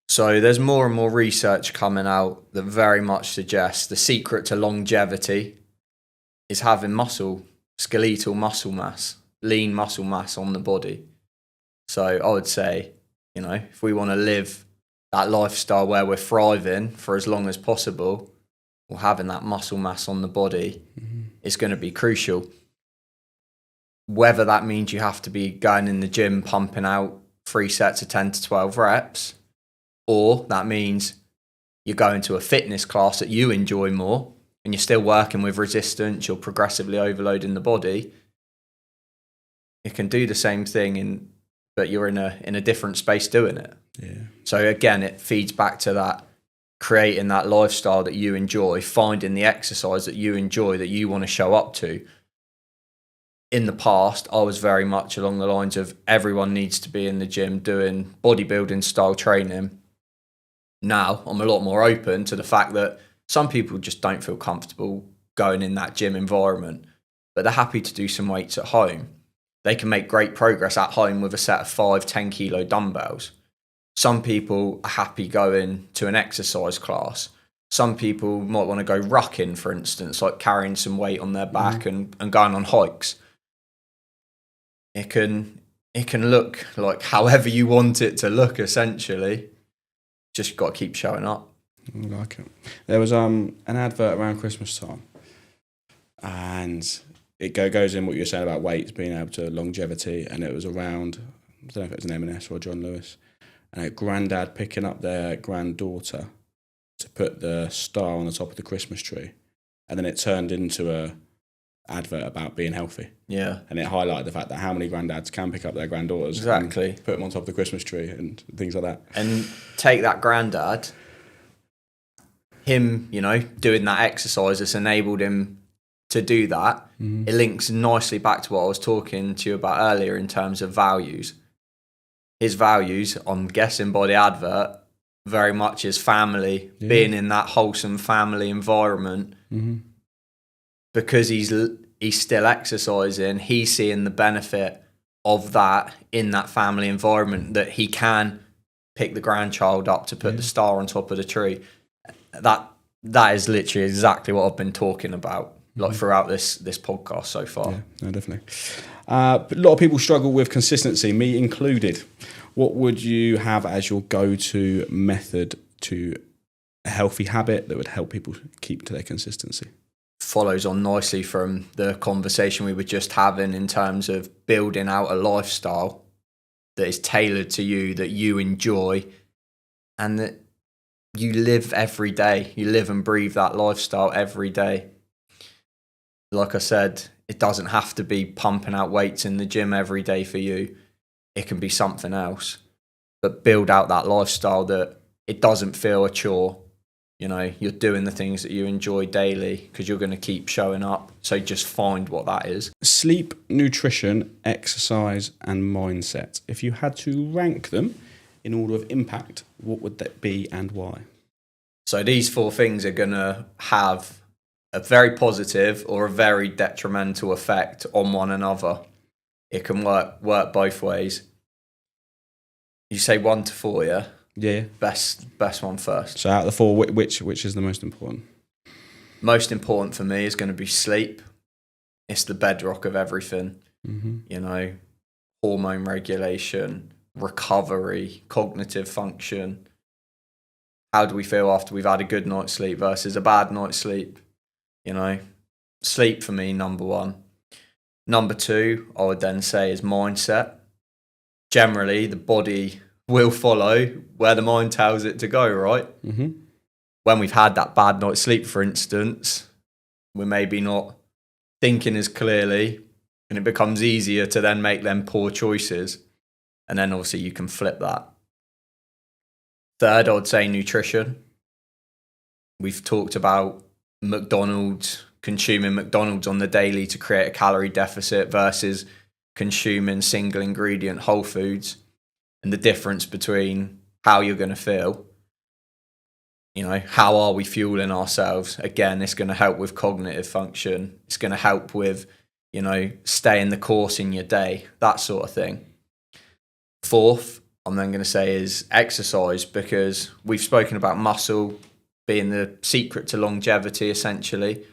So there's more and more research coming out that very much suggests the secret to longevity is having skeletal muscle mass, lean muscle mass on the body. So I would say, if we want to live that lifestyle where we're thriving for as long as possible, or having that muscle mass on the body is going to be crucial. Whether that means you have to be going in the gym pumping out 3 sets of 10 to 12 reps, or that means you're going to a fitness class that you enjoy more and you're still working with resistance, you're progressively overloading the body, it can do the same thing, but you're in a different space doing it. Yeah. So again, it feeds back to that, creating that lifestyle that you enjoy, finding the exercise that you enjoy, that you want to show up to. In the past, I was very much along the lines of everyone needs to be in the gym doing bodybuilding style training. Now, I'm a lot more open to the fact that some people just don't feel comfortable going in that gym environment, but they're happy to do some weights at home. They can make great progress at home with a set of 5-10 kilo dumbbells. Some people are happy going to an exercise class. Some people might want to go rucking, for instance, like carrying some weight on their back and going on hikes. It can look like however you want it to look, essentially. Just got to keep showing up. I like it. There was an advert around Christmas time, and it goes in what you're saying about weights being able to longevity, and it was around, I don't know if it was an M&S or John Lewis, and a granddad picking up their granddaughter to put the star on the top of the Christmas tree, and then it turned into a advert about being healthy. Yeah. And it highlighted the fact that how many granddads can pick up their granddaughters exactly, and put them on top of the Christmas tree and things like that. And take that granddad, him, doing that exercise that's enabled him to do that. It links nicely back to what I was talking to you about earlier in terms of values. His values, I'm guessing by the advert, very much is family, being in that wholesome family environment. Because he's still exercising, he's seeing the benefit of that in that family environment, that he can pick the grandchild up to put the star on top of the tree. That is literally exactly what I've been talking about throughout this podcast so far. Yeah, no, definitely. But a lot of people struggle with consistency, me included. What would you have as your go-to method to a healthy habit that would help people keep to their consistency? Follows on nicely from the conversation we were just having in terms of building out a lifestyle that is tailored to you, that you enjoy, and that you live every day. You live and breathe that lifestyle every day. Like I said, it doesn't have to be pumping out weights in the gym every day for you. It can be something else. But build out that lifestyle that it doesn't feel a chore. You're doing the things that you enjoy daily because you're going to keep showing up. So just find what that is. Sleep, nutrition, exercise, and mindset. If you had to rank them in order of impact, what would that be and why? So these 4 things are going to have a very positive or a very detrimental effect on one another. It can work both ways. You say 1 to 4, yeah? Yeah. Best one first. So out of the 4, which is the most important? Most important for me is going to be sleep. It's the bedrock of everything. Hormone regulation, recovery, cognitive function. How do we feel after we've had a good night's sleep versus a bad night's sleep? Sleep for me, number 1. Number 2, I would then say, is mindset. Generally, the body will follow where the mind tells it to go, right? When we've had that bad night's sleep, for instance, we're maybe not thinking as clearly, and it becomes easier to then make them poor choices. And then obviously you can flip that. Third, I would say nutrition. We've talked about consuming McDonald's on the daily to create a calorie deficit versus consuming single ingredient whole foods, and the difference between how you're going to feel. How are we fueling ourselves? Again, it's going to help with cognitive function. It's going to help with, staying the course in your day, that sort of thing. Fourth, I'm then going to say is exercise, because we've spoken about muscle being the secret to longevity, essentially.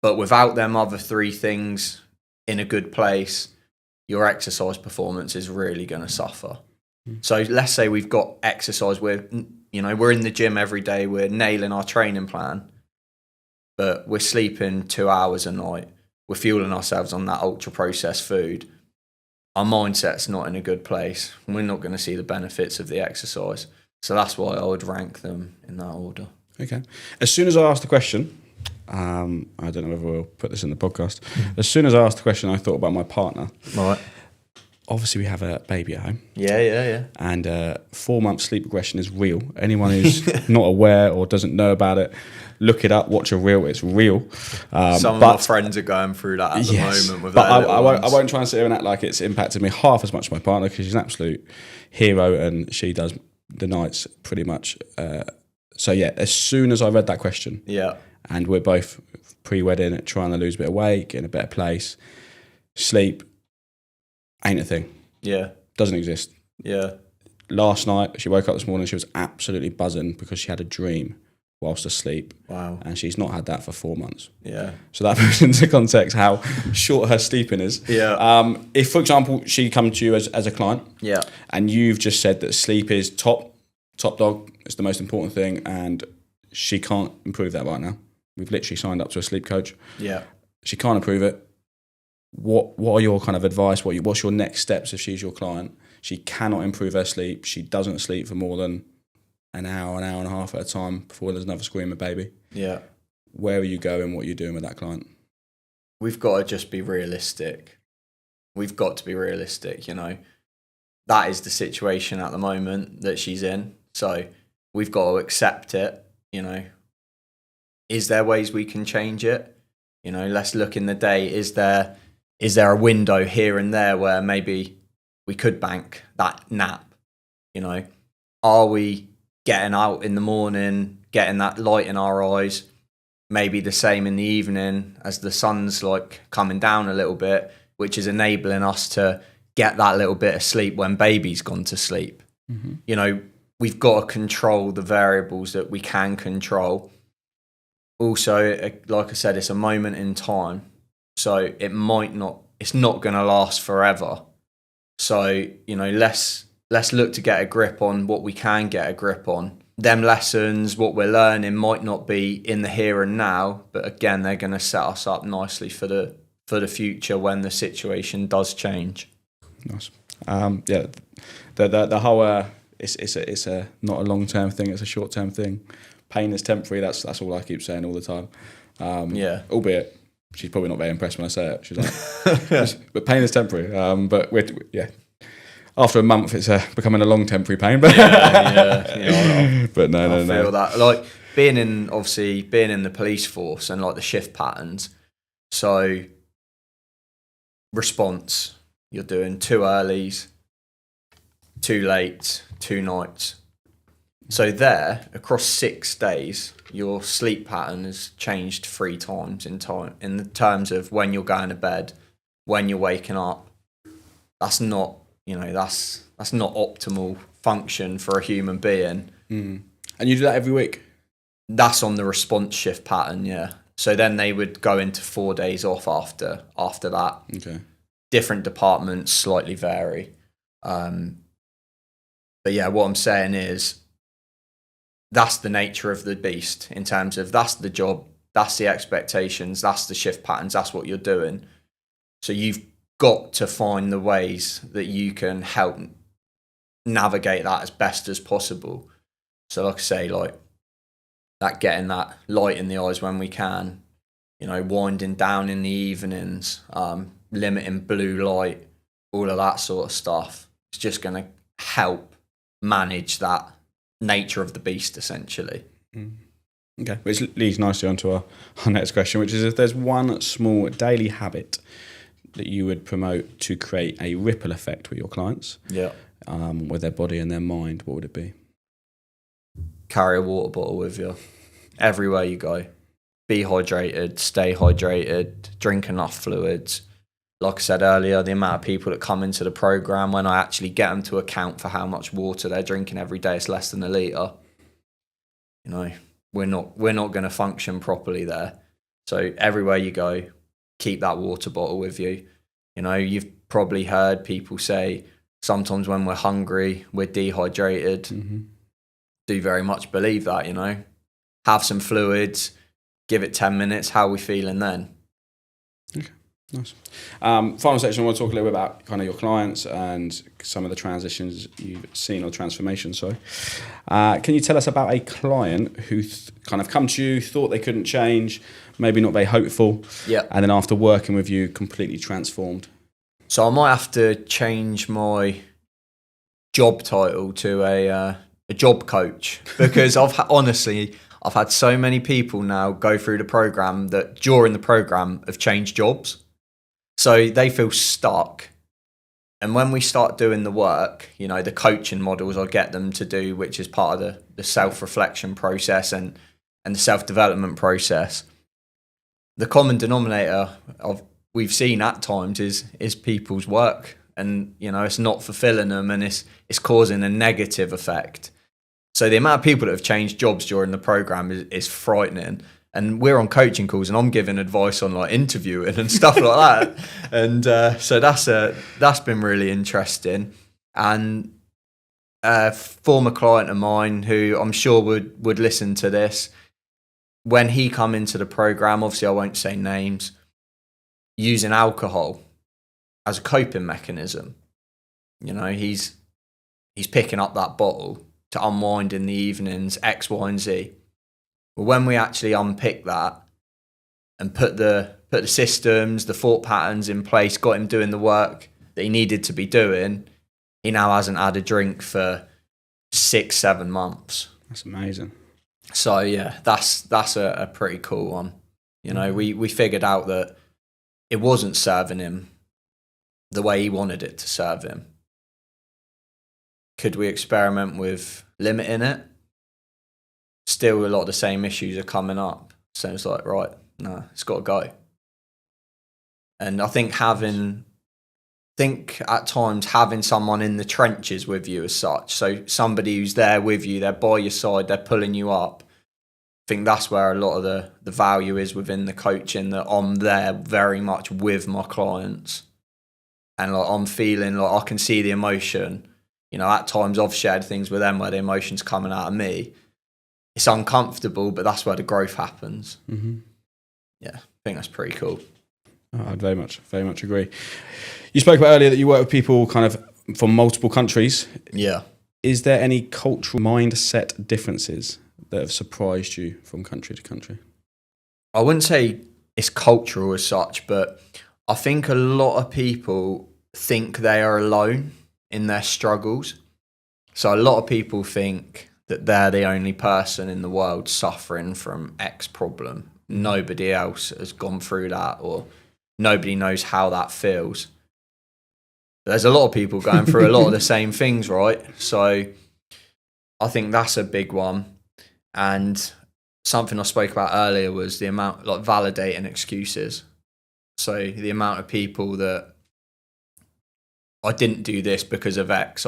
But without them other three things in a good place, your exercise performance is really going to suffer. So let's say we've got exercise, we're in the gym every day, we're nailing our training plan, but we're sleeping 2 hours a night, we're fueling ourselves on that ultra processed food. Our mindset's not in a good place. We're not going to see the benefits of the exercise. So that's why I would rank them in that order. Okay. As soon as I asked the question, I don't know whether we'll put this in the podcast. As soon as I asked the question, I thought about my partner. Right. Obviously, we have a baby at home. Yeah. And 4 months sleep regression is real. Anyone who's not aware or doesn't know about it, look it up, watch a reel. It's real. Some of my friends are going through that at the moment. With but I won't try and sit here and act like it's impacted me half as much as my partner, because she's an absolute hero and she does the nights pretty much. So yeah, as soon as I read that question, and we're both pre-wedding, trying to lose a bit of weight, get in a better place, sleep ain't a thing. Yeah. Doesn't exist. Yeah. Last night, she woke up this morning, she was absolutely buzzing because she had a dream whilst asleep. Wow. And she's not had that for 4 months. Yeah. So that puts into context how short her sleeping is. Yeah. If, for example, she come to you as a client, and you've just said that sleep is top dog, it's the most important thing, and she can't improve that right now. We've literally signed up to a sleep coach. Yeah. She can't improve it. What are your kind of advice? What's your next steps if she's your client? She cannot improve her sleep. She doesn't sleep for more than an hour and a half at a time before there's another screamer baby. Yeah. Where are you going? What are you doing with that client? We've got to just be realistic. We've got to be realistic, That is the situation at the moment that she's in. So we've got to accept it, Is there ways we can change it? Let's look in the day. Is there a window here and there where maybe we could bank that nap? Are we getting out in the morning, getting that light in our eyes? Maybe the same in the evening as the sun's coming down a little bit, which is enabling us to get that little bit of sleep when baby's gone to sleep. Mm-hmm. We've got to control the variables that we can control. Also, like I said, it's a moment in time. So it's not going to last forever. So, let's look to get a grip on what we can get a grip on. Them lessons, what we're learning might not be in the here and now, but again, they're going to set us up nicely for the future when the situation does change. Nice. The whole it's a not a long-term thing, it's a short-term thing. Pain is temporary. That's all I keep saying all the time. Albeit she's probably not very impressed when I say it. She's like, but pain is temporary. But after a month, it's becoming a long temporary pain. But but no. I feel that being in the police force and the shift patterns. So response, you're doing 2 earlies, 2 lates, 2 nights. So there, across 6 days, your sleep pattern has changed 3 times in the terms of when you're going to bed, when you're waking up. That's not, that's not optimal function for a human being. Mm. And you do that every week? That's on the response shift pattern, yeah. So then they would go into 4 days off after that. Okay. Different departments slightly vary. But yeah, what I'm saying is, that's the nature of the beast in terms of that's the job, that's the expectations, that's the shift patterns, that's what you're doing. So you've got to find the ways that you can help navigate that as best as possible. So like I say, that getting that light in the eyes when we can, winding down in the evenings, limiting blue light, all of that sort of stuff. It's just going to help manage that nature of the beast, essentially. Okay, which leads nicely onto our next question, which is if there's one small daily habit that you would promote to create a ripple effect with your clients, with their body and their mind, what would it be? Carry a water bottle with you everywhere you go. Be hydrated, stay hydrated, drink enough fluids. Like I said earlier, the amount of people that come into the program, when I actually get them to account for how much water they're drinking every day, it's less than a litre. You know, we're not going to function properly there. So everywhere you go, keep that water bottle with you. You know, you've probably heard people say sometimes when we're hungry, we're dehydrated. Do very much believe that, you know. Have some fluids, give it 10 minutes, how are we feeling then? Okay, nice. Final section, I want to talk a little bit about kind of your clients and some of the transitions you've seen, or transformations, sorry. Can you tell us about a client who kind of come to you, thought they couldn't change, maybe not very hopeful, and then after working with you, completely transformed? So I might have to change my job title to a job coach, because I've had so many people now go through the program that during the program have changed jobs. So they feel stuck. And when we start doing the work, you know, the coaching models I get them to do, which is part of the self-reflection process and the self-development process, the common denominator we've seen at times is people's work. And, you know, it's not fulfilling them, and it's causing a negative effect. So the amount of people that have changed jobs during the program is frightening. And we're on coaching calls, and I'm giving advice on like interviewing and stuff like that. And so that's been really interesting. And a former client of mine who I'm sure would listen to this, when he come into the program, obviously I won't say names, using alcohol as a coping mechanism. You know, he's picking up that bottle to unwind in the evenings, X, Y, and Z. Well, when we actually unpick that and put the systems, the thought patterns in place, got him doing the work that he needed to be doing, he now hasn't had a drink for 6-7 months. That's amazing. So yeah, that's a pretty cool one. You know, we figured out that it wasn't serving him the way he wanted it to serve him. Could we experiment with limiting it? Still, a lot of the same issues are coming up. So it's like, right, no, it's got to go. And I think at times having someone in the trenches with you as such, so somebody who's there with you, they're by your side, they're pulling you up. I think that's where a lot of the value is within the coaching, that I'm there very much with my clients. And like, I'm feeling like I can see the emotion. You know, at times I've shared things with them where the emotion's coming out of me. It's uncomfortable, but that's where the growth happens. Yeah, I think that's pretty cool. I'd very much agree. You spoke about earlier that you work with people kind of from multiple countries. Yeah. Is there any cultural mindset differences that have surprised you from country to country? I wouldn't say it's cultural as such, but I think a lot of people think they are alone in their struggles. So a lot of people think that they're the only person in the world suffering from X problem. Nobody else has gone through that, or nobody knows how that feels. There's a lot of people going through a lot of the same things, right? So I think that's a big one. And something I spoke about earlier was the amount, like validating excuses. So the amount of people that I didn't do this because of X.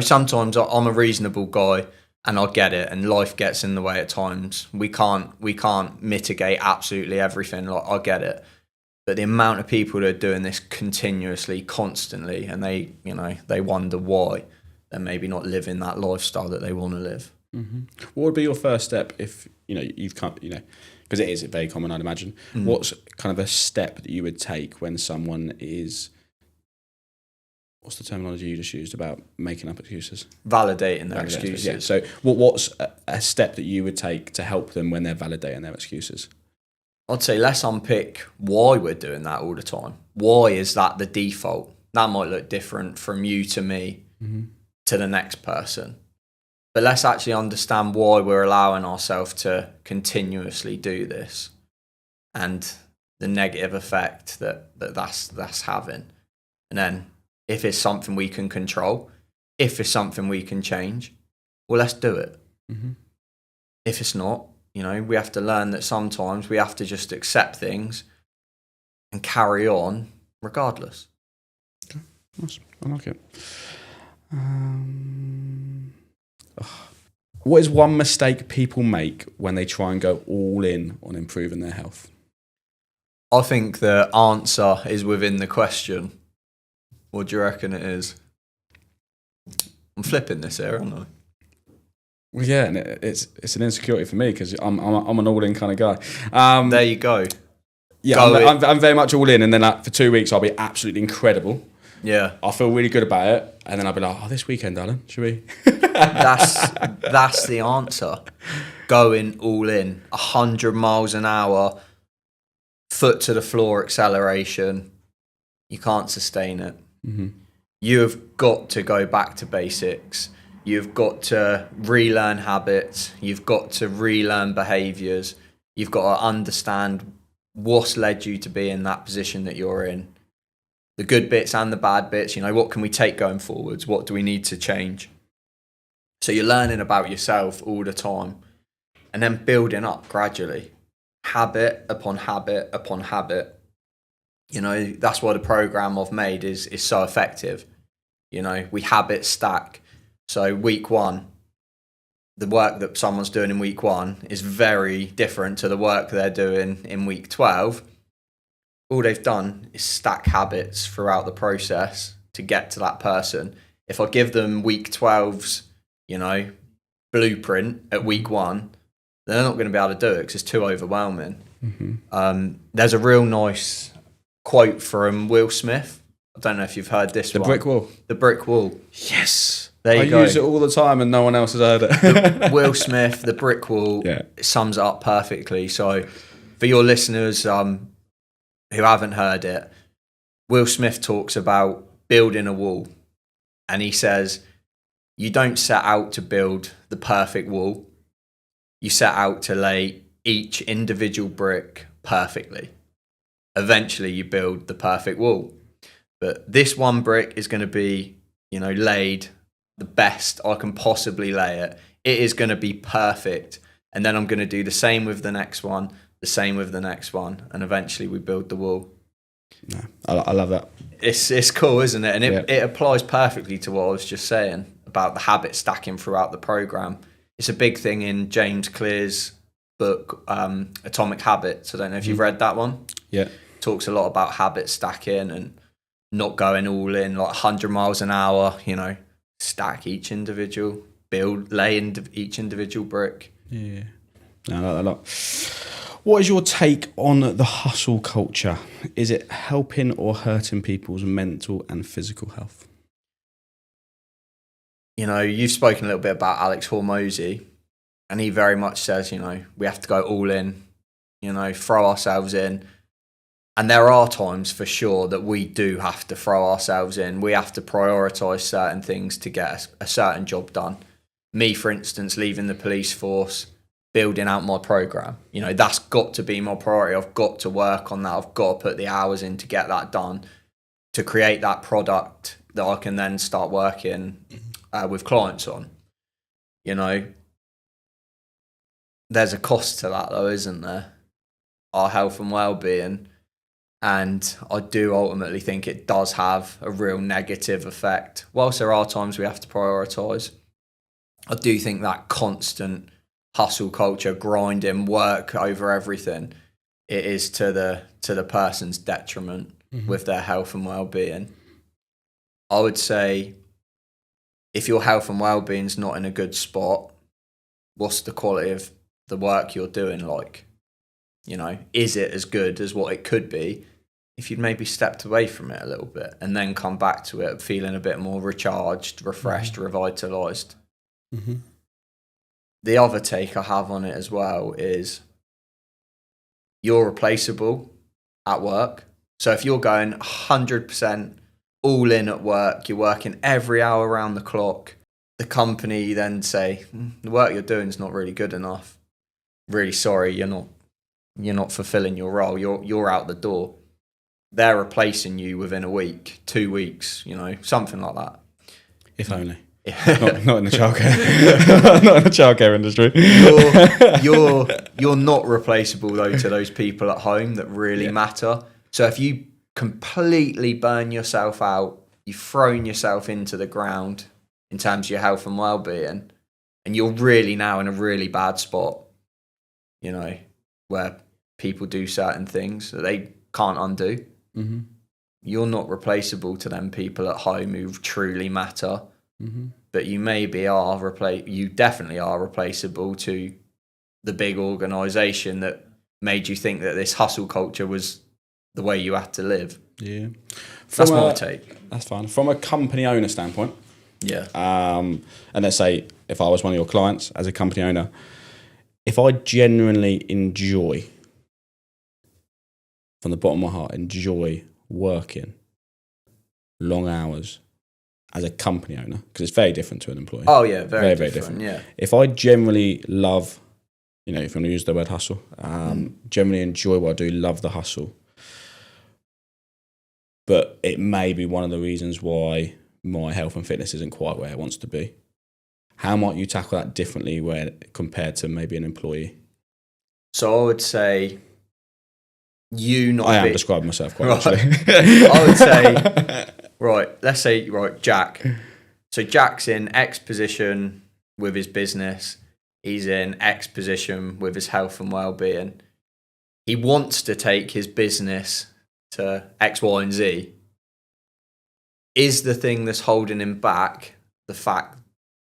Sometimes I'm a reasonable guy and I get it, and life gets in the way at times. We can't mitigate absolutely everything. Like, I get it. But the amount of people that are doing this continuously, constantly, and they wonder why they're maybe not living that lifestyle that they want to live. Mm-hmm. What would be your first step if you've come, because it is very common, I'd imagine. What's kind of a step that you would take when someone is, what's the terminology you just used about making up excuses? Validating their excuses. Yeah. So what's a step that you would take to help them when they're validating their excuses? I'd say let's unpick why we're doing that all the time. Why is that the default? that might look different from you to me to the next person. But let's actually understand why we're allowing ourselves to continuously do this and the negative effect that's having. And then if it's something we can control, if it's something we can change, well, let's do it. If it's not, we have to learn that sometimes we have to just accept things and carry on regardless. Okay. Nice. I like it. What is one mistake people make when they try and go all in on improving their health? I think the answer is within the question. What do you reckon it is? I'm flipping this here, aren't I? Well, yeah, and it's an insecurity for me because I'm an all in kind of guy. There you go. Yeah, I'm very much all in, and then for 2 weeks I'll be absolutely incredible. Yeah, I'll feel really good about it, and then I'll be like, "Oh, this weekend, darling, should we?" That's the answer. Going all in, 100 miles an hour, foot to the floor acceleration. You can't sustain it. You have got to go back to basics. You've got to relearn habits. You've got to relearn behaviours. You've got to understand what's led you to be in that position that you're in. The good bits and the bad bits. What can we take going forwards? What do we need to change? So you're learning about yourself all the time and then building up gradually. Habit upon habit upon habit. That's why the program I've made is so effective. We habit stack. So week 1, the work that someone's doing in week 1 is very different to the work they're doing in week 12. All they've done is stack habits throughout the process to get to that person. If I give them week 12's, blueprint at week 1, they're not going to be able to do it because it's too overwhelming. There's a real nice quote from Will Smith. I don't know if you've heard this one. The brick wall. The brick wall. Yes. There you go. I use it all the time and no one else has heard it. Will Smith, the brick wall, sums it up perfectly. So for your listeners who haven't heard it, Will Smith talks about building a wall. And he says, you don't set out to build the perfect wall. You set out to lay each individual brick perfectly. Eventually you build the perfect wall. But this one brick is going to be, laid the best I can possibly lay it. It is going to be perfect. And then I'm going to do the same with the next one, the same with the next one. And eventually we build the wall. No, I love that. It's cool, isn't it? And it applies perfectly to what I was just saying about the habit stacking throughout the program. It's a big thing in James Clear's book, Atomic Habits. I don't know if you've read that one. Yeah. Talks a lot about habit stacking and not going all in, like 100 miles an hour, stack each individual, lay each individual brick. Yeah. I like that a lot. What is your take on the hustle culture? Is it helping or hurting people's mental and physical health? You've spoken a little bit about Alex Hormozy, and he very much says, we have to go all in, throw ourselves in. And there are times for sure that we do have to throw ourselves in. We have to prioritise certain things to get a certain job done. Me, for instance, leaving the police force, building out my program. That's got to be my priority. I've got to work on that. I've got to put the hours in to get that done, to create that product that I can then start working with clients on. There's a cost to that though, isn't there? Our health and well-being. And I do ultimately think it does have a real negative effect. Whilst there are times we have to prioritise, I do think that constant hustle culture, grinding, work over everything, it is to the person's detriment with their health and well-being. I would say if your health and well-being's not in a good spot, what's the quality of the work you're doing like? Is it as good as what it could be if you'd maybe stepped away from it a little bit and then come back to it feeling a bit more recharged, refreshed, revitalised? The other take I have on it as well is you're replaceable at work. So if you're going 100% all in at work, you're working every hour around the clock. The company then say, the work you're doing is not really good enough. Really sorry, you're not fulfilling your role. You're out the door. They're replacing you within a week, 2 weeks, something like that. If only. Not in the childcare, not in the childcare industry. You're not replaceable though to those people at home that really matter. So if you completely burn yourself out, you've thrown yourself into the ground in terms of your health and well-being, and you're really now in a really bad spot, where people do certain things that they can't undo. Mm-hmm. You're not replaceable to them people at home who truly matter. Mm-hmm. But you you definitely are replaceable to the big organisation that made you think that this hustle culture was the way you had to live. Yeah. That's my take. That's fine. From a company owner standpoint, yeah. And let's say if I was one of your clients as a company owner, if I genuinely enjoy, from the bottom of my heart, enjoy working long hours as a company owner, because it's very different to an employee. Oh yeah, very different. Yeah. If I generally love, if I'm going to use the word hustle, generally enjoy what I do, love the hustle, but it may be one of the reasons why my health and fitness isn't quite where it wants to be. How might you tackle that differently compared to maybe an employee? So I would say I am describing myself quite right. actually. I would say, let's say, Jack. So Jack's in X position with his business. He's in X position with his health and well-being. He wants to take his business to X, Y, and Z. Is the thing that's holding him back the fact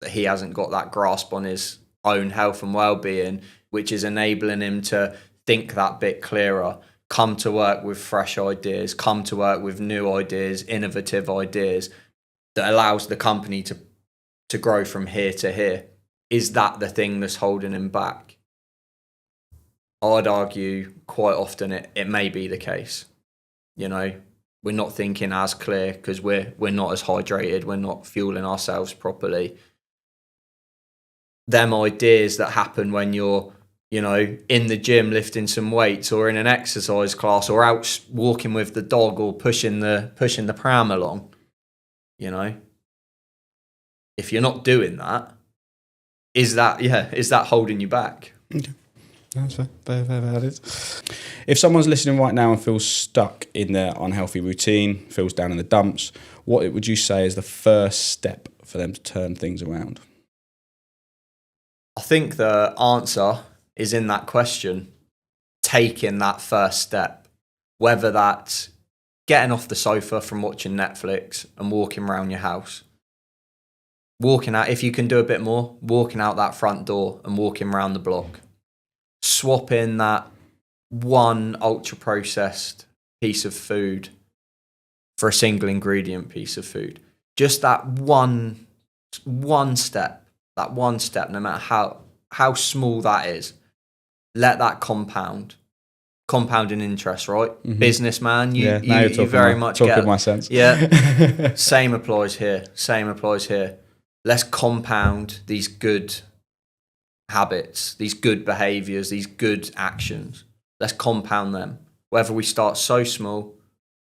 that he hasn't got that grasp on his own health and well-being, which is enabling him to think that bit clearer, come to work with fresh ideas, come to work with new ideas, innovative ideas that allows the company to grow from here to here? Is that the thing that's holding him back? I'd argue quite often it may be the case. We're not thinking as clear because we're not as hydrated, we're not fueling ourselves properly. Them ideas that happen when you're in the gym lifting some weights, or in an exercise class, or out walking with the dog, or pushing the pram along, if you're not doing that, is that holding you back? Okay. That's fair. Very valid. If someone's listening right now and feels stuck in their unhealthy routine, feels down in the dumps, what would you say is the first step for them to turn things around? I think the answer is in that question, taking that first step, whether that's getting off the sofa from watching Netflix and walking around your house, walking out, if you can do a bit more, walking out that front door and walking around the block, swapping that one ultra processed piece of food for a single ingredient piece of food. Just that one step, no matter how small that is, let that compounding interest, right? Mm-hmm. Businessman, you very much get my sense. Yeah. Same applies here. Let's compound these good habits, these good behaviors, these good actions. Let's compound them. Whether we start so small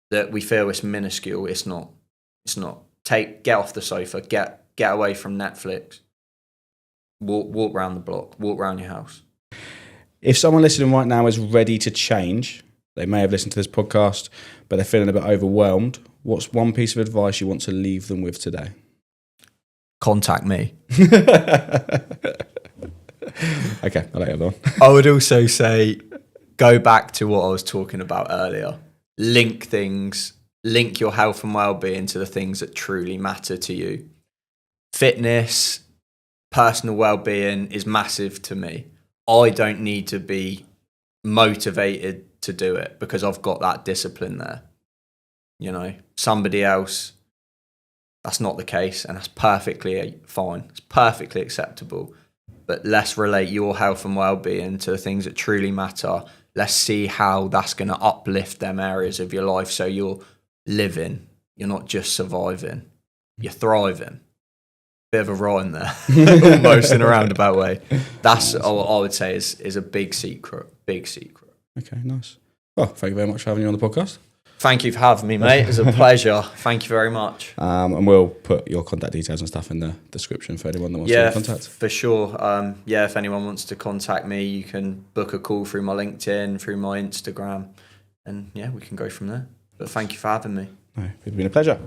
that we feel it's minuscule, it's not. Get off the sofa, get away from Netflix. Walk around the block, walk around your house. If someone listening right now is ready to change, they may have listened to this podcast, but they're feeling a bit overwhelmed, what's one piece of advice you want to leave them with today? Contact me. Okay, I'll let you on. I would also say, go back to what I was talking about earlier. Link your health and well-being to the things that truly matter to you. Fitness, personal well-being is massive to me. I don't need to be motivated to do it because I've got that discipline there. Somebody else, that's not the case, and that's perfectly fine. It's perfectly acceptable. But let's relate your health and well-being to the things that truly matter. Let's see how that's going to uplift them areas of your life so you're living you're not just surviving, you're thriving. Bit of a rhyme there, almost in a roundabout way. That's I would say is a big secret. Okay, nice. Well, thank you very much for having you on the podcast. Thank you for having me, mate. It was a pleasure. Thank you very much. And we'll put your contact details and stuff in the description for anyone that wants to contact. For sure. If anyone wants to contact me, you can book a call through my LinkedIn, through my Instagram, and we can go from there. But thank you for having me. No, it's been a pleasure.